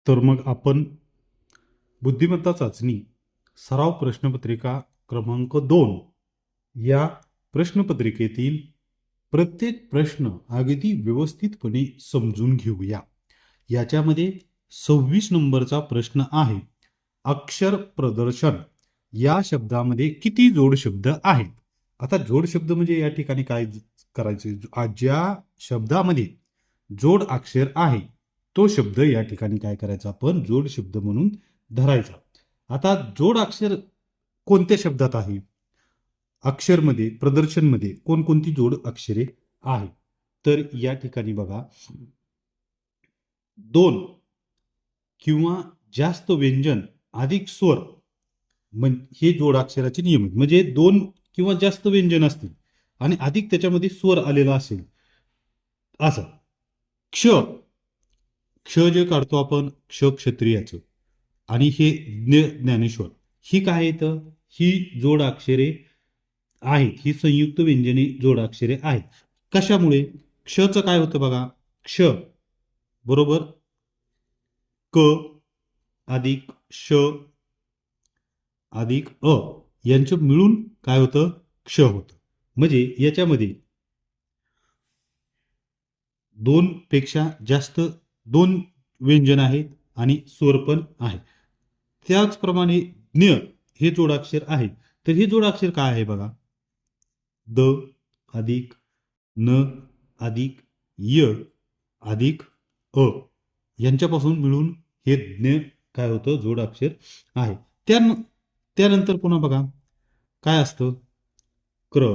तर मग आपण बुद्धिमत्ता चाचणी सराव प्रश्नपत्रिका क्रमांक 2 या प्रश्नपत्रिकेतील प्रत्येक प्रश्न अगदी व्यवस्थितपणे समजून घेऊया. याच्यामध्ये 26 नंबरचा प्रश्न आहे, अक्षर प्रदर्शन या शब्दामध्ये किती जोड शब्द आहेत. आता जोड शब्द म्हणजे या ठिकाणी काय करायचे, ज्या शब्दामध्ये जोड अक्षर आहे तो शब्द या ठिकाणी काय करायचा, आपण जोड शब्द म्हणून धरायचा. आता जोड अक्षर कोणत्या शब्दात आहे, अक्षरमध्ये प्रदर्शनमध्ये कोणकोणती जोड अक्षरे आहेत. तर या ठिकाणी बघा, 2 किंवा जास्त व्यंजन अधिक स्वर हे जोड अक्षराचे नियम आहेत. म्हणजे 2 किंवा जास्त व्यंजन असतील आणि अधिक त्याच्यामध्ये स्वर आलेला असेल असं. क्ष जे काढतो आपण क्ष क्षत्रियाचं आणि हे ज्ञानेश्वर, ही काय येतं, ही जोड अक्षरे आहेत, ही संयुक्त व्यंजने जोड अक्षरे आहेत. कशामुळे, क्षचं काय होतं बघा, क्ष बरोबर क अधिक श अधिक अ यांचं मिळून काय होतं, क्ष होतं. म्हणजे याच्यामध्ये 2 पेक्षा जास्त 2 व्यंजन आहेत आणि स्वर पण आहे. त्याचप्रमाणे ज्ञ हे जोडाक्षर आहे. तर हे जोडाक्षर काय आहे बघा, द अधिक न अधिक य अधिक अ यांच्यापासून मिळून हे ज्ञ काय होतं, जोडाक्षर आहे. त्यानंतर पुन्हा बघा काय असतं, क्र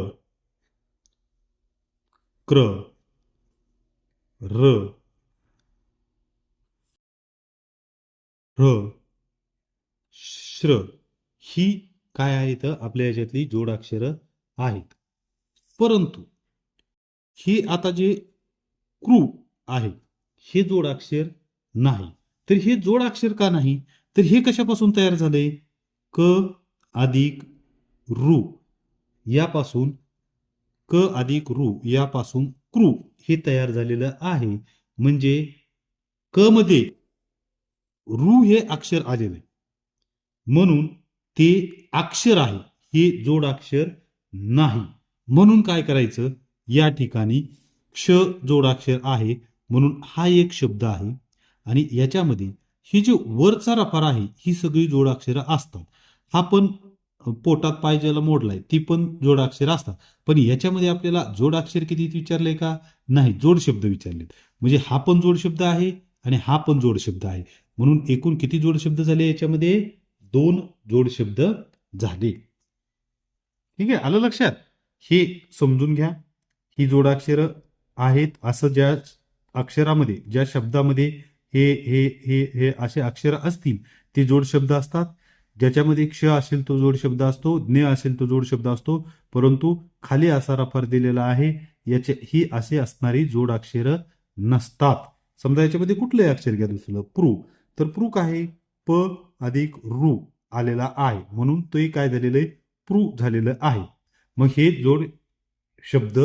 क्र र र श्र ही काय आहेत, आपल्या याच्यातली जोडाक्षरं आहेत. परंतु हे आता जे क्रू आहे हे जोडाक्षर नाही. तर हे जोडाक्षर का नाही, तर हे कशापासून तयार झाले, क अधिक रू यापासून, क अधिक रू यापासून क्रू हे तयार झालेलं आहे. म्हणजे क मध्ये रू हे अक्षर आलेले म्हणून ते अक्षर आहे, हे जोडाक्षर नाही. म्हणून काय करायचं, या ठिकाणी क्ष जोडाक्षर आहे म्हणून हा एक शब्द आहे आणि याच्यामध्ये ही जी वरचा रफार आहे ही सगळी जोडाक्षरं असतात. हा पण पोटात पायजेला मोडलाय ती पण जोडाक्षर असतात. पण याच्यामध्ये आपल्याला जोडाक्षर किती विचारले का, नाही, जोड शब्द विचारलेत. म्हणजे हा पण जोड शब्द आहे आणि हा पण जोड शब्द आहे. म्हणून एकूण किती जोड शब्द झाले, याच्यामध्ये 2 जोड शब्द झाले. ठीक आहे, आलं लक्षात. हे समजून घ्या, ही जोडाक्षरं आहेत. असं ज्या अक्षरामध्ये, ज्या शब्दामध्ये हे हे हे हे असे अक्षर असतील ते जोड शब्द असतात. ज्याच्यामध्ये क्ष असेल तो जोड शब्द असतो, ज्ञ असेल तो जोड शब्द असतो. परंतु खाली असा रफार दिलेला आहे, याचे ही असे असणारी जोड अक्षरं नसतात. समजा याच्यामध्ये कुठलंही अक्षर घ्या दुसरं, प्रू, तर प्रू काय आहे, प अधिक रू आलेला आहे म्हणून तोही काय झालेलं आहे, प्रू झालेलं आहे. मग हे जोड शब्द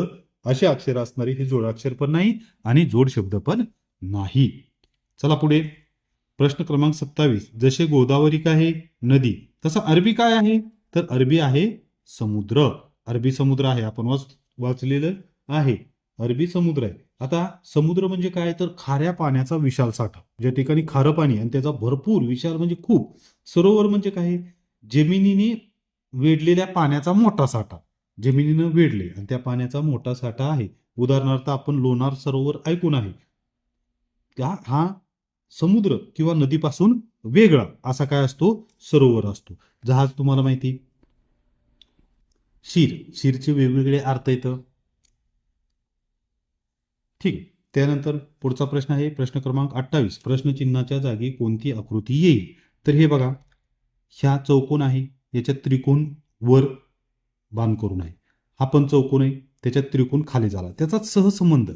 असे अक्षर असणारे हे जोडाक्षर पण नाही आणि जोड शब्द पण नाही. चला पुढे, प्रश्न क्रमांक 27, जसे गोदावरी काय आहे, नदी, तसं अरबी काय आहे, तर अरबी आहे समुद्र. अरबी समुद्र आहे, आपण वाचलेलं आहे, अरबी समुद्र आहे. आता समुद्र म्हणजे काय, तर खाऱ्या पाण्याचा विशाल साठा, ज्या ठिकाणी खारं पाणी आणि त्याचा भरपूर विशाल म्हणजे खूप. सरोवर म्हणजे काय, जमिनीने वेढलेल्या पाण्याचा मोठा साठा, जमिनीनं वेढले आणि त्या पाण्याचा मोठा साठा आहे. उदाहरणार्थ आपण लोणार सरोवर ऐकून आहे, हा समुद्र किंवा नदीपासून वेगळा असा काय असतो, सरोवर असतो. जहाज तुम्हाला माहिती, शीरचे वेगवेगळे अर्थ येतं. ठीक. त्यानंतर पुढचा प्रश्न आहे प्रश्न क्रमांक 28, प्रश्नचिन्हाच्या जागी कोणती आकृती येईल. तर हे बघा, ह्या चौकोन आहे, याच्यात त्रिकोण वर बाण करून आहे, हा पण चौकोन आहे, त्याच्यात त्रिकोण खाली झाला, त्याचा सहसंबंध.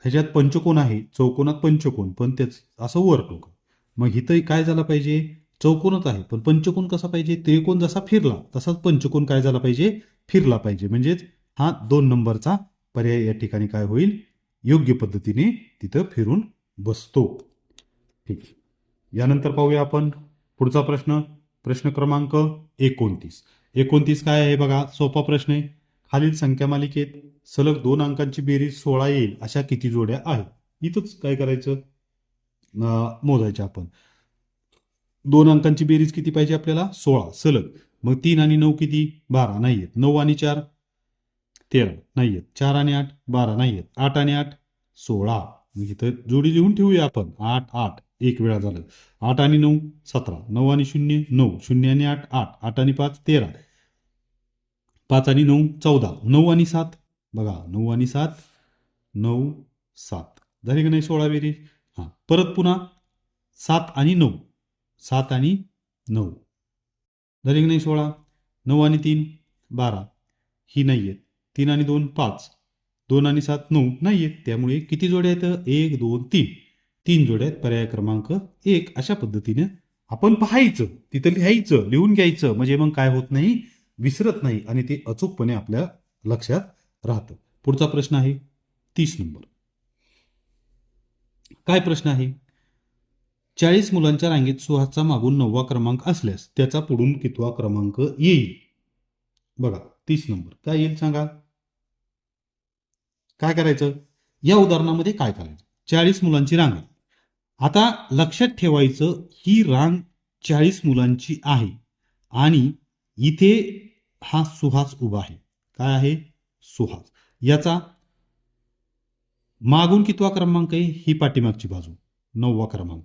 ह्याच्यात पंचकोन आहे, चौकोनात पंचकोन पण त्याच असं वर टोक. मग इथं काय झालं पाहिजे, चौकोनच आहे पण पंचकोन कसा पाहिजे, त्रिकोण जसा फिरला तसाच पंचकोन काय झाला पाहिजे, फिरला पाहिजे. म्हणजेच हा 2 नंबरचा पर्याय या ठिकाणी काय होईल, योग्य पद्धतीने तिथं फिरून बसतो. ठीक. यानंतर पाहूया आपण पुढचा प्रश्न. प्रश्न क्रमांक 29. 29 काय आहे बघा, सोपा प्रश्न आहे. खालील संख्या मालिकेत सलग 2 अंकांची बेरीज 16 येईल अशा किती जोड्या आहेत. इथंच काय करायचं, मोजायचे आपण. 2 अंकांची बेरीज किती पाहिजे आपल्याला, 16 सलग. मग 3 आणि 9 किती, 12 नाहीयेत. 9 आणि 4 13 नाहीयेत. 4 आणि 8 12 नाहीयेत. 8 आणि 8 16. मग इथं जोडी लिहून ठेवूया आपण. 8 8 एक वेळा झालं. 8 आणि 9 17. 9 आणि 0 9. 0 आणि 8 8. 8 आणि 5 13. 5 आणि 9 14. 9 आणि 7 बघा, 9 आणि 7 9 7 झाली की नाही 16 बेरीज. हां, परत पुन्हा 7 आणि 9 7 आणि 9 झाली की नाही 16. 9 आणि 3 12 ही नाही आहेत. 3 आणि 2 5. 2 आणि 7 9 नाही आहेत. त्यामुळे किती जोड्या आहेत, 1 2 3. 3 जोड्या आहेत. पर्याय क्रमांक 1. अशा पद्धतीने आपण पाहायचं, तिथं लिहायचं, लिहून घ्यायचं, म्हणजे मग काय होत नाही, विसरत नाही आणि ते अचूकपणे आपल्या लक्षात राहतं. पुढचा प्रश्न आहे 30 नंबर. काय प्रश्न आहे, 40 मुलांच्या रांगेत सुहासचा मागून 9वा क्रमांक असल्यास त्याचा पुढून कितवा क्रमांक येईल. बघा 30 नंबर काय येईल सांगा. काय करायचं, या उदाहरणामध्ये काय करायचं, 40 मुलांची रांग. आता लक्षात ठेवायचं, ही रांग 40 मुलांची आहे आणि इथे हा सुहास उभा आहे. काय आहे, सुहास. याचा मागून कितवा क्रमांक आहे, ही पाठीमागची बाजू 9वा क्रमांक.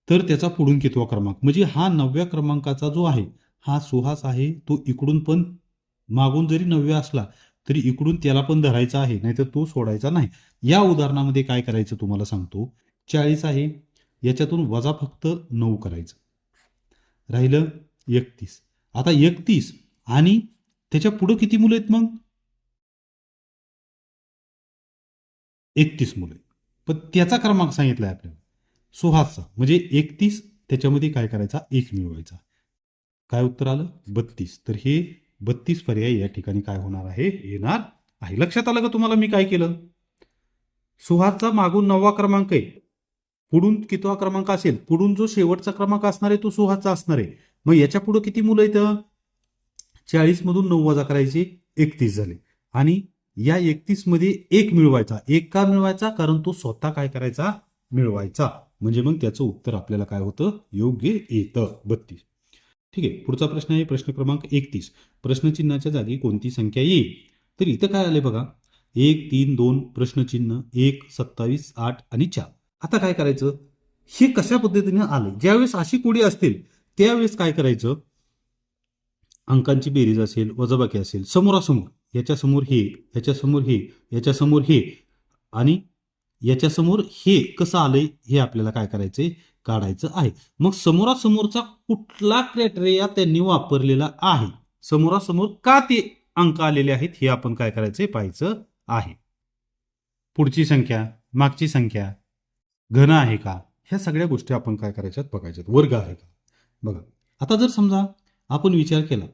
तर त्याचा पुढून कितवा क्रमांक, म्हणजे हा 9व्या क्रमांकाचा जो आहे हा सुहास आहे. तो इकडून पण मागून जरी 9व्या असला तरी इकडून त्याला पण धरायचा आहे, नाहीतर तो सोडायचा नाही. या उदाहरणामध्ये काय करायचं तुम्हाला सांगतो. 40 आहे, याच्यातून वजा फक्त 9 करायचं, राहिलं 31. आता 31 आणि त्याच्या पुढे किती मुलं आहेत, मग 31 मुलं आहेत. पण त्याचा क्रमांक सांगितलाय आपल्याला सुहासचा, म्हणजे 31 त्याच्यामध्ये काय करायचा, 1 मिळवायचा. काय उत्तर आलं, 32. तर हे 32 पर्याय या ठिकाणी काय होणार आहे, येणार आहे. लक्षात आलं का तुम्हाला मी काय केलं. सुहासचा मागून 9वा क्रमांक आहे, पुढून कितवा क्रमांक असेल, पुढून जो शेवटचा क्रमांक असणार आहे तो सुहासचा असणार आहे. मग याच्या पुढे किती मुलं आहेत, 40 मधून 9 वजा करायचे 31 झाले. आणि या 31 मध्ये 1 मिळवायचा. 1 का मिळवायचा, कारण तो स्वतः काय करायचा, मिळवायचा. म्हणजे मग त्याचं उत्तर आपल्याला काय होतं, योग्य येतं 32. ठीक आहे. पुढचा प्रश्न आहे प्रश्न क्रमांक 31. प्रश्नचिन्हाच्या जागी कोणती संख्या येईल. तर इथं काय आले बघा, 1 3 2 प्रश्नचिन्ह 1 27 8 आणि 4. आता काय करायचं, हे कशा पद्धतीने आले, ज्यावेळेस अशी कोडी असतील त्यावेळेस काय करायचं, अंकांची बेरीज असेल, वजाबाकी असेल, समोरासमोर, याच्यासमोर हे, याच्यासमोर हे, याच्यासमोर हे आणि याच्यासमोर हे कसं आलंय हे आपल्याला काय करायचंय, काढायचं आहे. मग समोरासमोरचा कुठला क्रायटेरिया त्यांनी वापरलेला आहे, समोरासमोर का ते अंक आलेले आहेत हे आपण काय करायचंय, पाहायचं आहे. पुढची संख्या, मागची संख्या घन आहे का, ह्या सगळ्या गोष्टी आपण काय करायच्यात, बघायच्यात. वर्ग आहे का बघा. आता जर समजा आपण विचार केला,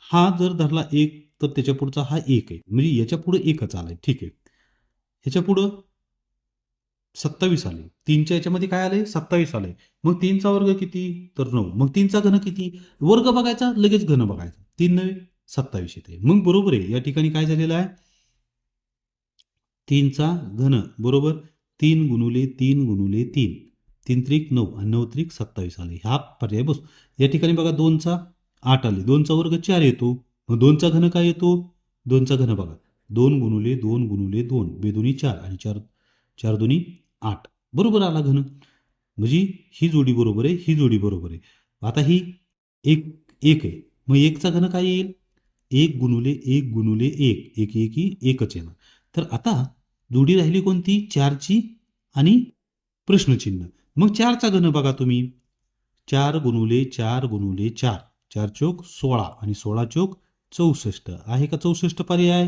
हा जर धरला 1 तर त्याच्या पुढचा हा 1 आहे, म्हणजे याच्या पुढे 1च आलाय. ठीक आहे. ह्याच्या पुढं 27 आले, 3च्या याच्यामध्ये काय आले, 27 आले. मग 3चा वर्ग किती, तर 9. मग 3चा घन किती, वर्ग बघायचा लगेच घन बघायचा. 3 9 27 येते. मग बरोबर आहे, या ठिकाणी काय झालेलं आहे, 3चा घन बरोबर 3 गुणुले 3 गुणुले 3, 3 त्रिक 9 आणि 9 त्रिक 27 आले. हा पर्याय बस. या ठिकाणी बघा 2चा 8 आले, 2चा वर्ग 4 येतो. मग 2चा घन काय येतो, 2चा घन बघा 2 गुणुले 2 गुणुले 2 बेदुनी 4 आणि 4 4 दुनी 8 बरोबर आला घन. म्हणजे ही जोडी बरोबर आहे, ही जोडी बरोबर आहे. आता ही 1 1 आहे, मग 1चा घन काय येईल, 1 गुणुले 1 गुणुले 1 1 1 एकच येणार. तर आता जोडी राहिली कोणती, 4ची आणि प्रश्नचिन्ह. मग 4चा घन बघा तुम्ही, 4 गुणुले 4 गुणुले 4, 4 चोक 16 आणि 16 चोक 64 आहे का 64 पर्याय.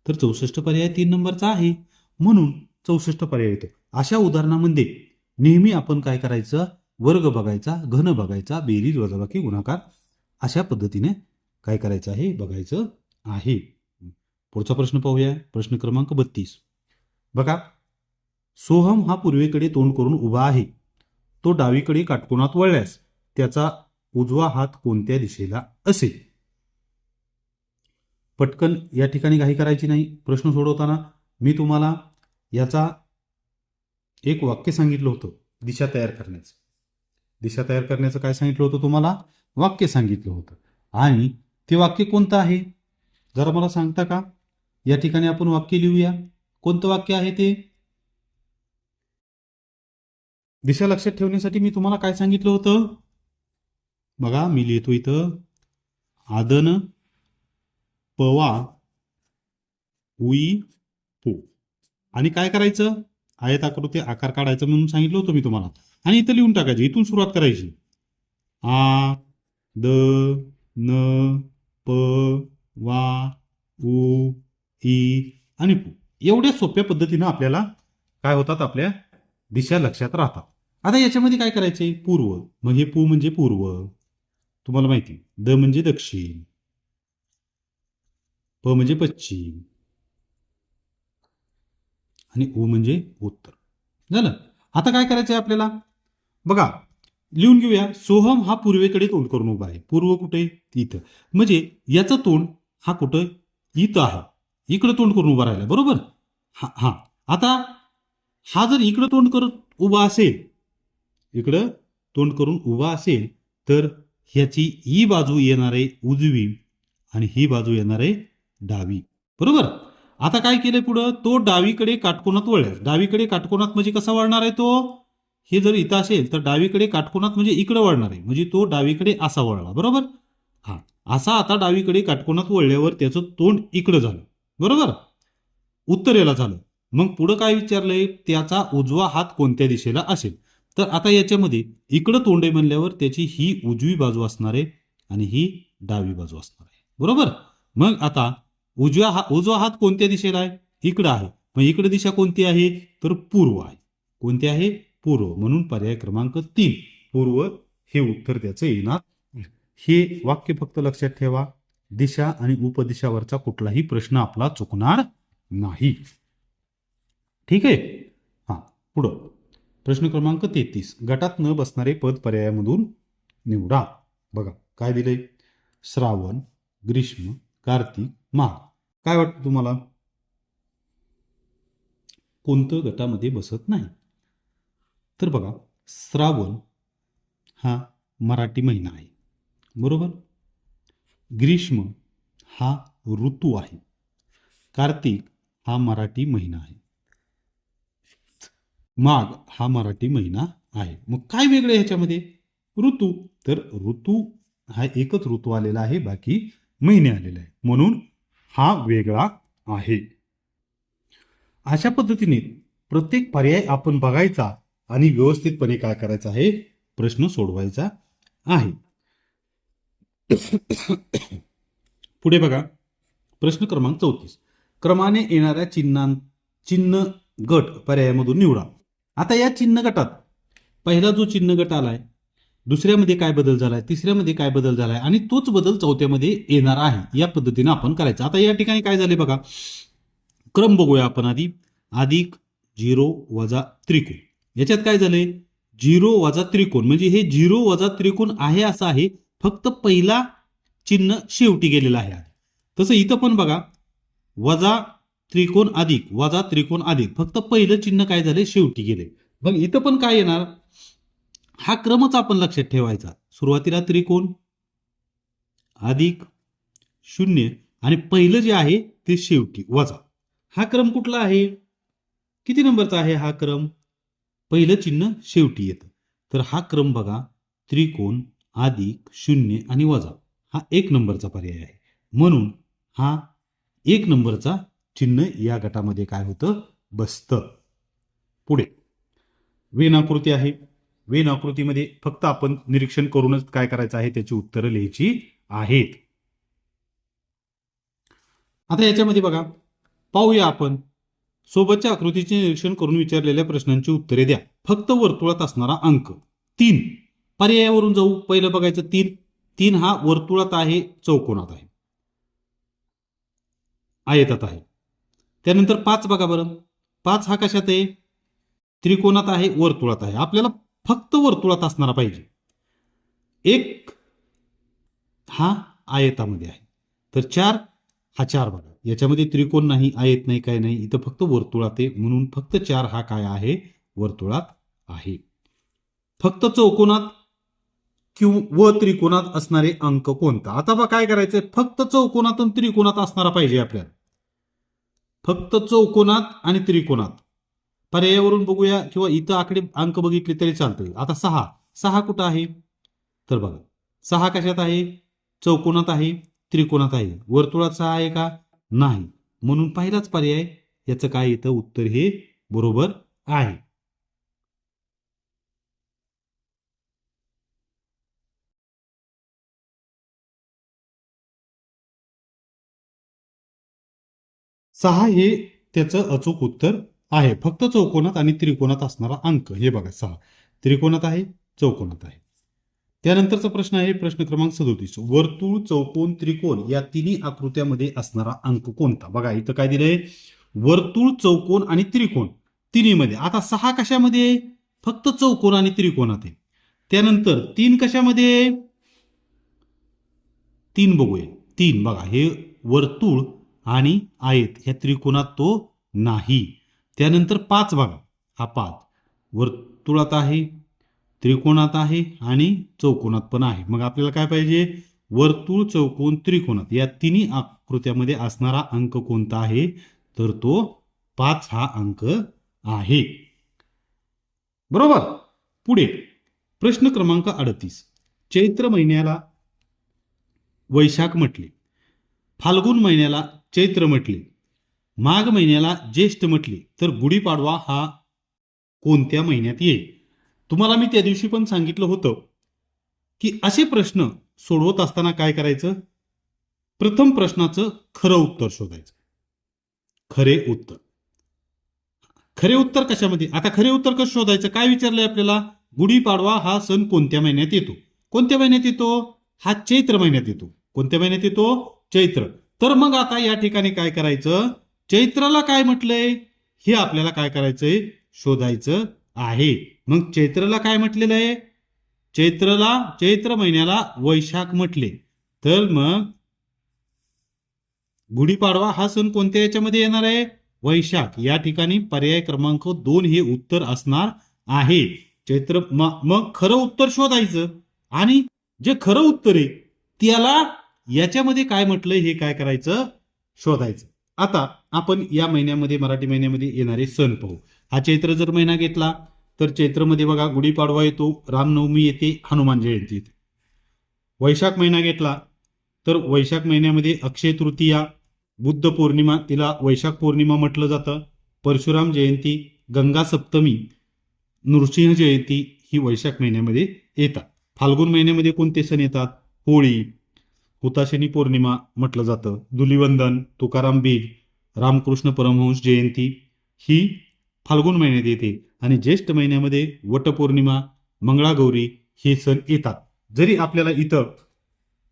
तर 64 पर्याय 3 नंबरचा आहे, म्हणून 64 पर्याय येतो. अशा उदाहरणामध्ये नेहमी आपण काय करायचं, वर्ग बघायचा, घन बघायचा, बेरीज वजाबाकी गुणाकार अशा पद्धतीने काय करायचं आहे, बघायचं आहे. पुढचा प्रश्न पाहूया, प्रश्न क्रमांक 32. बघा, सोहम हा पूर्वेकडे तोंड करून उभा आहे. तो डावीकडे काटकोनात वळल्यास त्याचा उजवा हात कोणत्या दिशेला असेल? पटकन या ठिकाणी घाई करायची नाही. प्रश्न सोडवताना मी तुम्हाला याचा एक वाक्य सांगितलं होतं दिशा तयार करण्याचं. दिशा तयार करण्याचं काय सांगितलं होतं तुम्हाला? वाक्य सांगितलं होतं. आणि ते वाक्य कोणतं आहे जरा मला सांगता का? या ठिकाणी आपण वाक्य लिहूया. कोणतं वाक्य आहे ते? दिशा लक्षात ठेवण्यासाठी मी तुम्हाला काय सांगितलं होतं बघा, मी लिहितो इथं. आदन पवा उई पो. आणि काय करायचं? आयताकृती आकार काढायचं म्हणून सांगितलं होतं मी तुम्हाला. आणि इथं लिहून टाकायची, इथून सुरुवात करायची. आ द न प वा उ ई आणि पू. एवढ्या सोप्या पद्धतीनं आपल्याला काय होतात, आपल्या दिशा लक्षात राहतात. आता याच्यामध्ये काय करायचंय? पूर्व. मग हे पू म्हणजे पूर्व, तुम्हाला माहिती. द म्हणजे दक्षिण, प म्हणजे पश्चिम आणि उ म्हणजे उत्तर. झालं. आता काय करायचंय आपल्याला? बघा, लिहून घेऊया. सोहम हा पूर्वेकडे तोंड करून उभा आहे. पूर्व कुठे? इथं. म्हणजे याचं तोंड हा कुठं? इथं आहे. इकडं तोंड करून उभा राहिला, बरोबर? हा. आता हा जर इकडं तोंड करत उभा असेल, इकडं तोंड करून उभा असेल, तर ह्याची ही बाजू येणार आहे उजवी आणि ही बाजू येणार आहे डावी, बरोबर? आता काय केलंय पुढं? तो डावीकडे काटकोनात वळला. डावीकडे काटकोनात म्हणजे कसा वळणार आहे तो? हे जर इथं असेल तर डावीकडे काटकोनात म्हणजे इकडे वळणार आहे, म्हणजे तो डावीकडे असा वळला, बरोबर? हा. असा आता डावीकडे काटकोनात वळल्यावर त्याचं तोंड इकडं झालं, बरोबर? उत्तरेला झालं. मग पुढं काय विचारलंय? त्याचा उजवा हात कोणत्या दिशेला असेल? तर आता याच्यामध्ये इकडं तोंड आहे म्हणल्यावर त्याची ही उजवी बाजू असणार आहे आणि ही डावी बाजू असणार आहे, बरोबर? मग आता उजवा हात कोणत्या दिशेला आहे? इकडं आहे. मग इकडे दिशा कोणती आहे? तर पूर्व आहे. कोणती आहे? पूर्व. म्हणून पर्याय क्रमांक 3 पूर्व हे उत्तर त्याचं येणार. हे वाक्य फक्त लक्षात ठेवा. दिशा आणि उपदिशावरचा कुठलाही प्रश्न आपला चुकणार नाही. ठीक आहे. हा, पुढं प्रश्न क्रमांक 33. गटात न बसणारे पद पर्यायामधून निवडा. बघा काय दिले? श्रावण, ग्रीष्म, कार्तिक, माघ. काय वाटतं तुम्हाला? कोणतं गटामध्ये बसत नाही? तर बघा, श्रावण हा मराठी महिना आहे, बरोबर? ग्रीष्म हा ऋतू आहे. कार्तिक हा मराठी महिना आहे. माघ हा मराठी महिना आहे. मग काय वेगळे ह्याच्यामध्ये? ऋतू. तर ऋतू हा एकच ऋतू आलेला आहे, बाकी महिने आलेले आहे, म्हणून हा वेगळा आहे. अशा पद्धतीने प्रत्येक पर्याय आपण बघायचा आणि व्यवस्थितपणे काय करायचं आहे? प्रश्न सोडवायचा आहे. पुढे बघा, प्रश्न क्रमांक 34. क्रमाने येणाऱ्या चिन्ह गट पर्यायामधून निवडा. आता या चिन्ह गटात पहिला जो चिन्ह गट आलाय, दुसऱ्यामध्ये काय बदल झालाय, तिसऱ्यामध्ये काय बदल झालाय आणि तोच बदल चौथ्यामध्ये येणार आहे. या पद्धतीने आपण करायचं. आता या ठिकाणी काय झाले बघा, क्रम बघूया आपण आधी. अधिक 0 वजा त्रिकोण. याच्यात काय झालंय? 0 वजा त्रिकोण म्हणजे हे 0 वजा त्रिकोण आहे असं आहे, फक्त पहिला चिन्ह शेवटी गेलेला आहे. तसं इथं पण बघा, वजा त्रिकोण अधिक वजा त्रिकोण अधिक, फक्त पहिलं चिन्ह काय झाले? शेवटी गेले. मग इथं पण काय येणार? हा क्रमच आपण लक्षात ठेवायचा. सुरुवातीला त्रिकोण अधिक 0 आणि पहिलं जे आहे ते शेवटी वजा. हा क्रम कुठला आहे? किती नंबरचा आहे हा क्रम? पहिलं चिन्ह शेवटी येतं. तर हा क्रम बघा, त्रिकोण अधिक 0 आणि वजा, हा 1 नंबरचा पर्याय आहे. म्हणून हा 1 नंबरचा चिन्ह या गटामध्ये काय होतं? बसतं. पुढे वेन आकृती आहे. वेन आकृतीमध्ये फक्त आपण निरीक्षण करूनच काय करायचं आहे? त्याची उत्तरं लिहायची आहेत. आता याच्यामध्ये बघा, पाहूया आपण. सोबतच्या आकृतीचे निरीक्षण करून विचारलेल्या प्रश्नांची उत्तरे द्या. फक्त वर्तुळात असणारा अंक 3. पर्यायावरून जाऊ. पहिलं बघायचं 3 हा वर्तुळात आहे, चौकोनात आहे, आयतात आहे. त्यानंतर 5 बघा बरं, 5 हा कशात आहे? त्रिकोणात आहे, वर्तुळात आहे. आपल्याला फक्त वर्तुळात असणारा पाहिजे. एक हा आयतामध्ये आहे, तर 4 हा 4 बघा, याच्यामध्ये त्रिकोण नाही, आयत नाही, काय नाही, इथं फक्त वर्तुळात आहे, म्हणून फक्त 4 हा काय आहे, वर्तुळात आहे. फक्त चौकोनात किंवा त्रिकोणात असणारे अंक कोणता? आता बघा काय करायचंय, फक्त चौकोनात आणि त्रिकोणात असणारा पाहिजे आपल्याला. फक्त चौकोनात आणि त्रिकोणात. पर्यायावरून बघूया किंवा इथं आकडे अंक बघितले तरी चालतंय. आता 6 6 कुठं आहे, तर बघा 6 कशात आहे, चौकोनात आहे, त्रिकोणात आहे. वर्तुळात 6 आहे का, नाही, म्हणून पहिलाच पर्याय याचं काय येतं, उत्तर हे बरोबर आहे. सहा हे त्याचं अचूक उत्तर आहे. फक्त चौकोनात आणि त्रिकोणात असणारा अंक हे बघा 6 त्रिकोणात आहे, चौकोनात आहे. त्यानंतरचा प्रश्न आहे प्रश्न क्रमांक 37. वर्तुळ, चौकोन, त्रिकोण या तिन्ही आकृत्यामध्ये असणारा अंक कोणता? बघा इथं काय दिलंय, वर्तुळ, चौकोन आणि त्रिकोण तिन्हीमध्ये. आता 6 कशामध्ये, फक्त चौकोन आणि त्रिकोणात आहे. त्यानंतर 3 कशामध्ये, 3 बघूया, 3 बघा हे वर्तुळ आणि आयत ह्या त्रिकोणात तो नाही. त्यानंतर 5 बघा, हा 5 वर्तुळात आहे, त्रिकोणात आहे आणि चौकोनात पण आहे. मग आपल्याला काय पाहिजे, वर्तुळ, चौकोन, त्रिकोणात या तिन्ही आकृत्यामध्ये असणारा अंक कोणता आहे, तर तो 5 हा अंक आहे. बरोबर. पुढे प्रश्न क्रमांक 38. चैत्र महिन्याला वैशाख म्हटले, फाल्गुन महिन्याला चैत्र म्हटले, माघ महिन्याला ज्येष्ठ म्हटले, तर गुढीपाडवा हा कोणत्या महिन्यात येईल? तुम्हाला मी त्या दिवशी पण सांगितलं होतं की असे प्रश्न सोडवत असताना काय करायचं, प्रथम प्रश्नाचं खरं उत्तर शोधायचं. खरे उत्तर, खरे उत्तर कशामध्ये, आता खरे उत्तर कसं शोधायचं, काय विचारलंय आपल्याला, गुढीपाडवा हा सण कोणत्या महिन्यात येतो? कोणत्या महिन्यात येतो, हा चैत्र महिन्यात येतो. कोणत्या महिन्यात येतो, चैत्र. तर मग आता या ठिकाणी काय करायचं, चैत्राला काय म्हटलंय हे आपल्याला काय करायचंय, शोधायचं आहे. मग चैत्राला काय म्हटलेलं आहे, चैत्र महिन्याला वैशाख म्हटले, तर मग गुढीपाडवा हा सण कोणत्या याच्यामध्ये येणार आहे, वैशाख. या ठिकाणी पर्याय क्रमांक 2 हे उत्तर असणार आहे. चैत्र. मग खरं उत्तर शोधायचं आणि जे खरं उत्तर आहे त्याला याच्यामध्ये काय म्हटलंय हे काय करायचं, शोधायचं. आता आपण या महिन्यामध्ये, मराठी महिन्यामध्ये येणारे सण पाहू. हा चैत्र जर महिना घेतला तर चैत्रमध्ये बघा गुढीपाडवा येतो, रामनवमी येते, हनुमान जयंती येते. वैशाख महिना घेतला तर वैशाख महिन्यामध्ये अक्षय तृतीया, बुद्ध पौर्णिमा, तिला वैशाख पौर्णिमा म्हटलं जातं, परशुराम जयंती, गंगा सप्तमी, नृसिंह जयंती ही वैशाख महिन्यामध्ये येतात. फाल्गुन महिन्यामध्ये कोणते सण येतात, होळी, हुताशनी पौर्णिमा म्हटलं जातं, धुलिवंदन, तुकाराम बीज, रामकृष्ण परमहंस जयंती ही फाल्गुन महिन्यात येते. आणि ज्येष्ठ महिन्यामध्ये वटपौर्णिमा, मंगळागौरी हे सण येतात. जरी आपल्याला इथं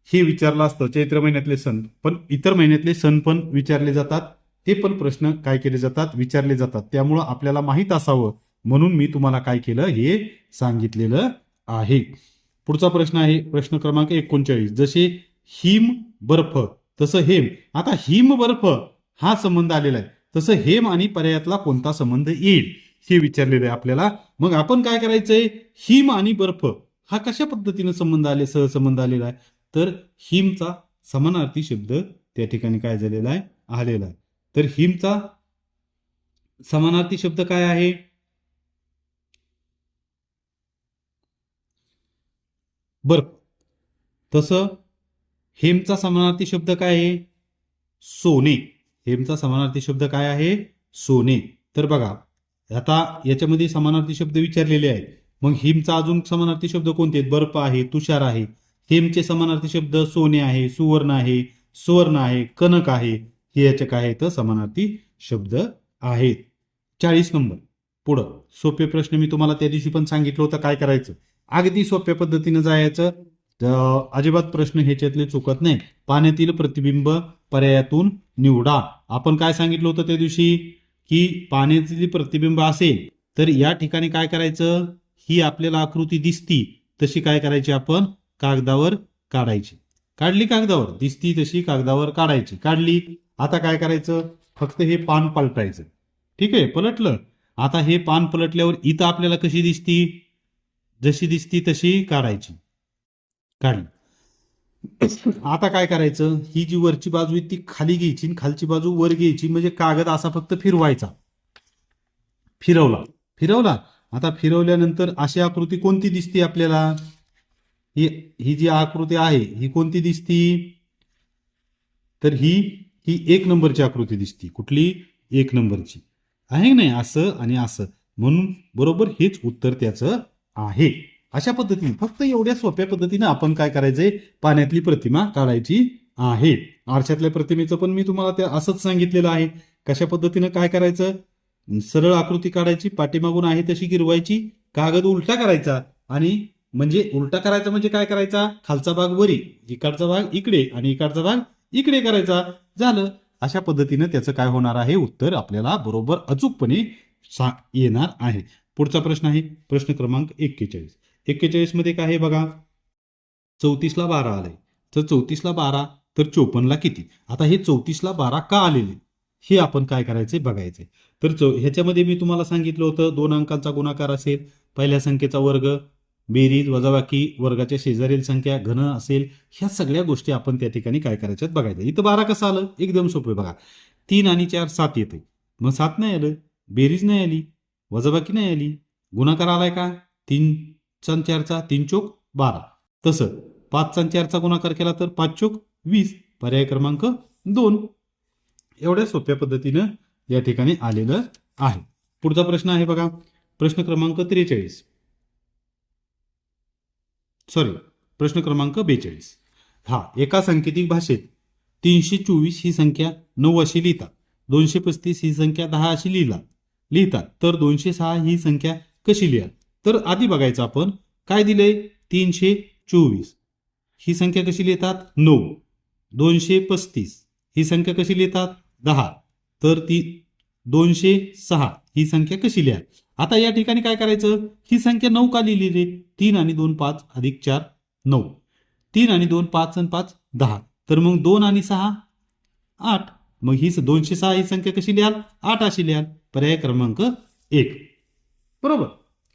हे विचारलं असतं चैत्र महिन्यातले सण, पण इतर महिन्यातले सण पण विचारले जातात, ते पण प्रश्न काय केले जातात, विचारले जातात. त्यामुळं आपल्याला माहीत असावं म्हणून मी तुम्हाला काय केलं, हे सांगितलेलं आहे. पुढचा प्रश्न आहे प्रश्न क्रमांक 39. जसे हिम बर्फ तसं हेम. आता हिम बर्फ हा संबंध आलेला आहे, तसं हेम आणि पर्यायातला कोणता संबंध येईल हे विचारलेलं आहे आपल्याला. मग आपण काय करायचंय, हिम आणि बर्फ हा कशा पद्धतीने संबंध आले, सहसंबंध आलेला आहे, तर हिमचा समानार्थी शब्द त्या ठिकाणी काय झालेला आहे, आलेला आहे. तर हिमचा समानार्थी शब्द काय आहे, बर्फ. तसं हेमचा समानार्थी शब्द काय आहे, सोने. हेमचा समानार्थी शब्द काय आहे, सोने. तर बघा आता याच्यामध्ये समानार्थी शब्द विचारलेले आहेत. मग हिमचा अजून समानार्थी शब्द कोणते आहेत, बर्फ आहे, तुषार आहे. हेमचे समानार्थी शब्द सोने आहे, सुवर्ण आहे, सुवर्ण आहे, कनक आहे. हे याचे काय आहेत, समानार्थी शब्द आहेत. 40 नंबर. पुढं सोपे प्रश्न मी तुम्हाला त्या दिवशी पण सांगितलं होतं काय करायचं, अगदी सोप्या पद्धतीने जायचं. अजिबात प्रश्न ह्याच्यातले चुकत नाही. पाण्यातील प्रतिबिंब पर्यायातून निवडा. आपण काय सांगितलं होतं त्या दिवशी की पाण्यातील प्रतिबिंब असेल तर या ठिकाणी काय करायचं, ही आपल्याला आकृती दिसती तशी काय करायची आपण कागदावर काढायची. काढली कागदावर, दिसती तशी कागदावर काढायची. काढली. आता काय करायचं, फक्त हे पान पलटायचं. ठीक आहे, पलटलं. आता हे पान पलटल्यावर इथं आपल्याला कशी दिसती, जशी दिसती तशी काढायची. काढली. आता काय करायचं, ही जी वरची बाजू आहे ती खाली घ्यायची आणि खालची बाजू वर घ्यायची, म्हणजे कागद असा फक्त फिरवायचा. फिरवला. आता फिरवल्यानंतर अशी आकृती कोणती दिसते आपल्याला, ही जी आकृती आहे ही कोणती दिसती, तर ही एक नंबरची आकृती दिसती. कुठली, एक नंबरची आहे की नाही, असं आणि असं. म्हणून बरोबर हेच उत्तर त्याचं आहे. अशा पद्धतीने फक्त एवढ्या सोप्या पद्धतीने आपण काय करायचंय, पाण्यातली प्रतिमा काढायची आहे. आरशातल्या प्रतिमेचं पण मी तुम्हाला त्या असंच सांगितलेलं आहे. कशा पद्धतीनं काय करायचं, सरळ आकृती काढायची, पाठीमागून आहे तशी गिरवायची, कागद उलटा करायचा आणि म्हणजे उलटा करायचा म्हणजे काय करायचा, खालचा भाग वरी, इकडचा भाग इकडे आणि इकडचा भाग इकडे करायचा. झालं. अशा पद्धतीनं त्याचं काय होणार आहे, उत्तर आपल्याला बरोबर अचूकपणे येणार आहे. पुढचा प्रश्न आहे प्रश्न क्रमांक 41. 41 मध्ये काय आहे बघा, 34ला 12 आलंय. तर 34ला 12 तर 54ला किती. आता हे 34ला 12 का आलेले हे आपण काय करायचे बघायचे. तर ह्याच्यामध्ये मी तुम्हाला सांगितलं होतं 2 अंकांचा गुणाकार असेल, पहिल्या संख्येचा वर्ग, बेरीज वजाबाकी, वर्गाच्या शेजारील संख्या, घन असेल, ह्या सगळ्या गोष्टी आपण त्या ठिकाणी काय करायच्यात बघायचं. इथं 12 कसं आलं, एकदम सोपं बघा. 3 आणि 4 7 येते, मग 7 नाही आलं, बेरीज नाही आली, वजाबाकी नाही आली, गुणाकार आलाय का, 3 चा 4चा 3 चोक 12. तसं 5 चा 4चा गुणाकार केला तर 5 चोक 20. पर्याय क्रमांक 2. एवढ्या सोप्या पद्धतीनं या ठिकाणी आलेलं आहे. पुढचा प्रश्न आहे बघा, प्रश्न क्रमांक 43. प्रश्न क्रमांक 42. हा, एका सांकेतिक भाषेत 324 ही संख्या 9 अशी लिहितात, 235 ही संख्या 10 अशी लिहितात, तर 206 ही संख्या कशी लिहाल. तर आधी बघायचं आपण काय दिलंय, 324 ही संख्या कशी लिहितात 9, 235 ही संख्या कशी लिहितात 10, तर ती 206 ही संख्या कशी लिहाल. आता या ठिकाणी काय करायचं, ही संख्या 9 का लिहिली रे, 3 आणि 2 5 अधिक 4 9, 3 आणि 2 5 आणि 5 10, तर मग 2 आणि 6 8, मग ही 206 ही संख्या कशी लिहाल, 8 अशी लिहाल. पर्याय क्रमांक 1 बरोबर.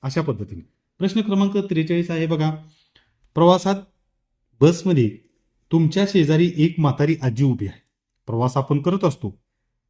अशा पद्धतीने प्रश्न क्रमांक 43 आहे बघा, प्रवासात बसमध्ये तुमच्या शेजारी एक म्हातारी आजी उभी आहे. प्रवास आपण करत असतो,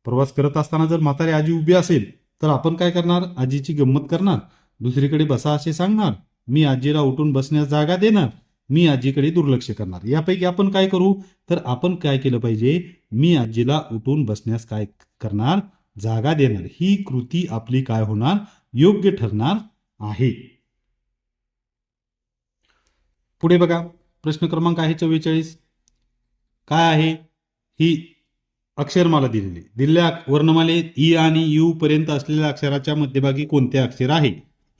प्रवास करत असताना जर म्हातारी आजी उभी असेल तर आपण काय करणार, आजीची गंमत करणार, दुसरीकडे बसा असे सांगणार, मी आजीला उठून बसण्यास जागा देणार, मी आजीकडे दुर्लक्ष करणार. यापैकी आपण काय करू, तर आपण काय केलं पाहिजे, मी आजीला उठून बसण्यास काय करणार, जागा देणार. ही कृती आपली काय होणार, योग्य ठरणार आहे. पुढे बघा, प्रश्न क्रमांक आहे 44. काय आहे, ही अक्षरमाला दिलेल्या वर्णमालेत ई आणि यू पर्यंत असलेल्या अक्षराच्या मध्यभागी कोणते अक्षर आहे.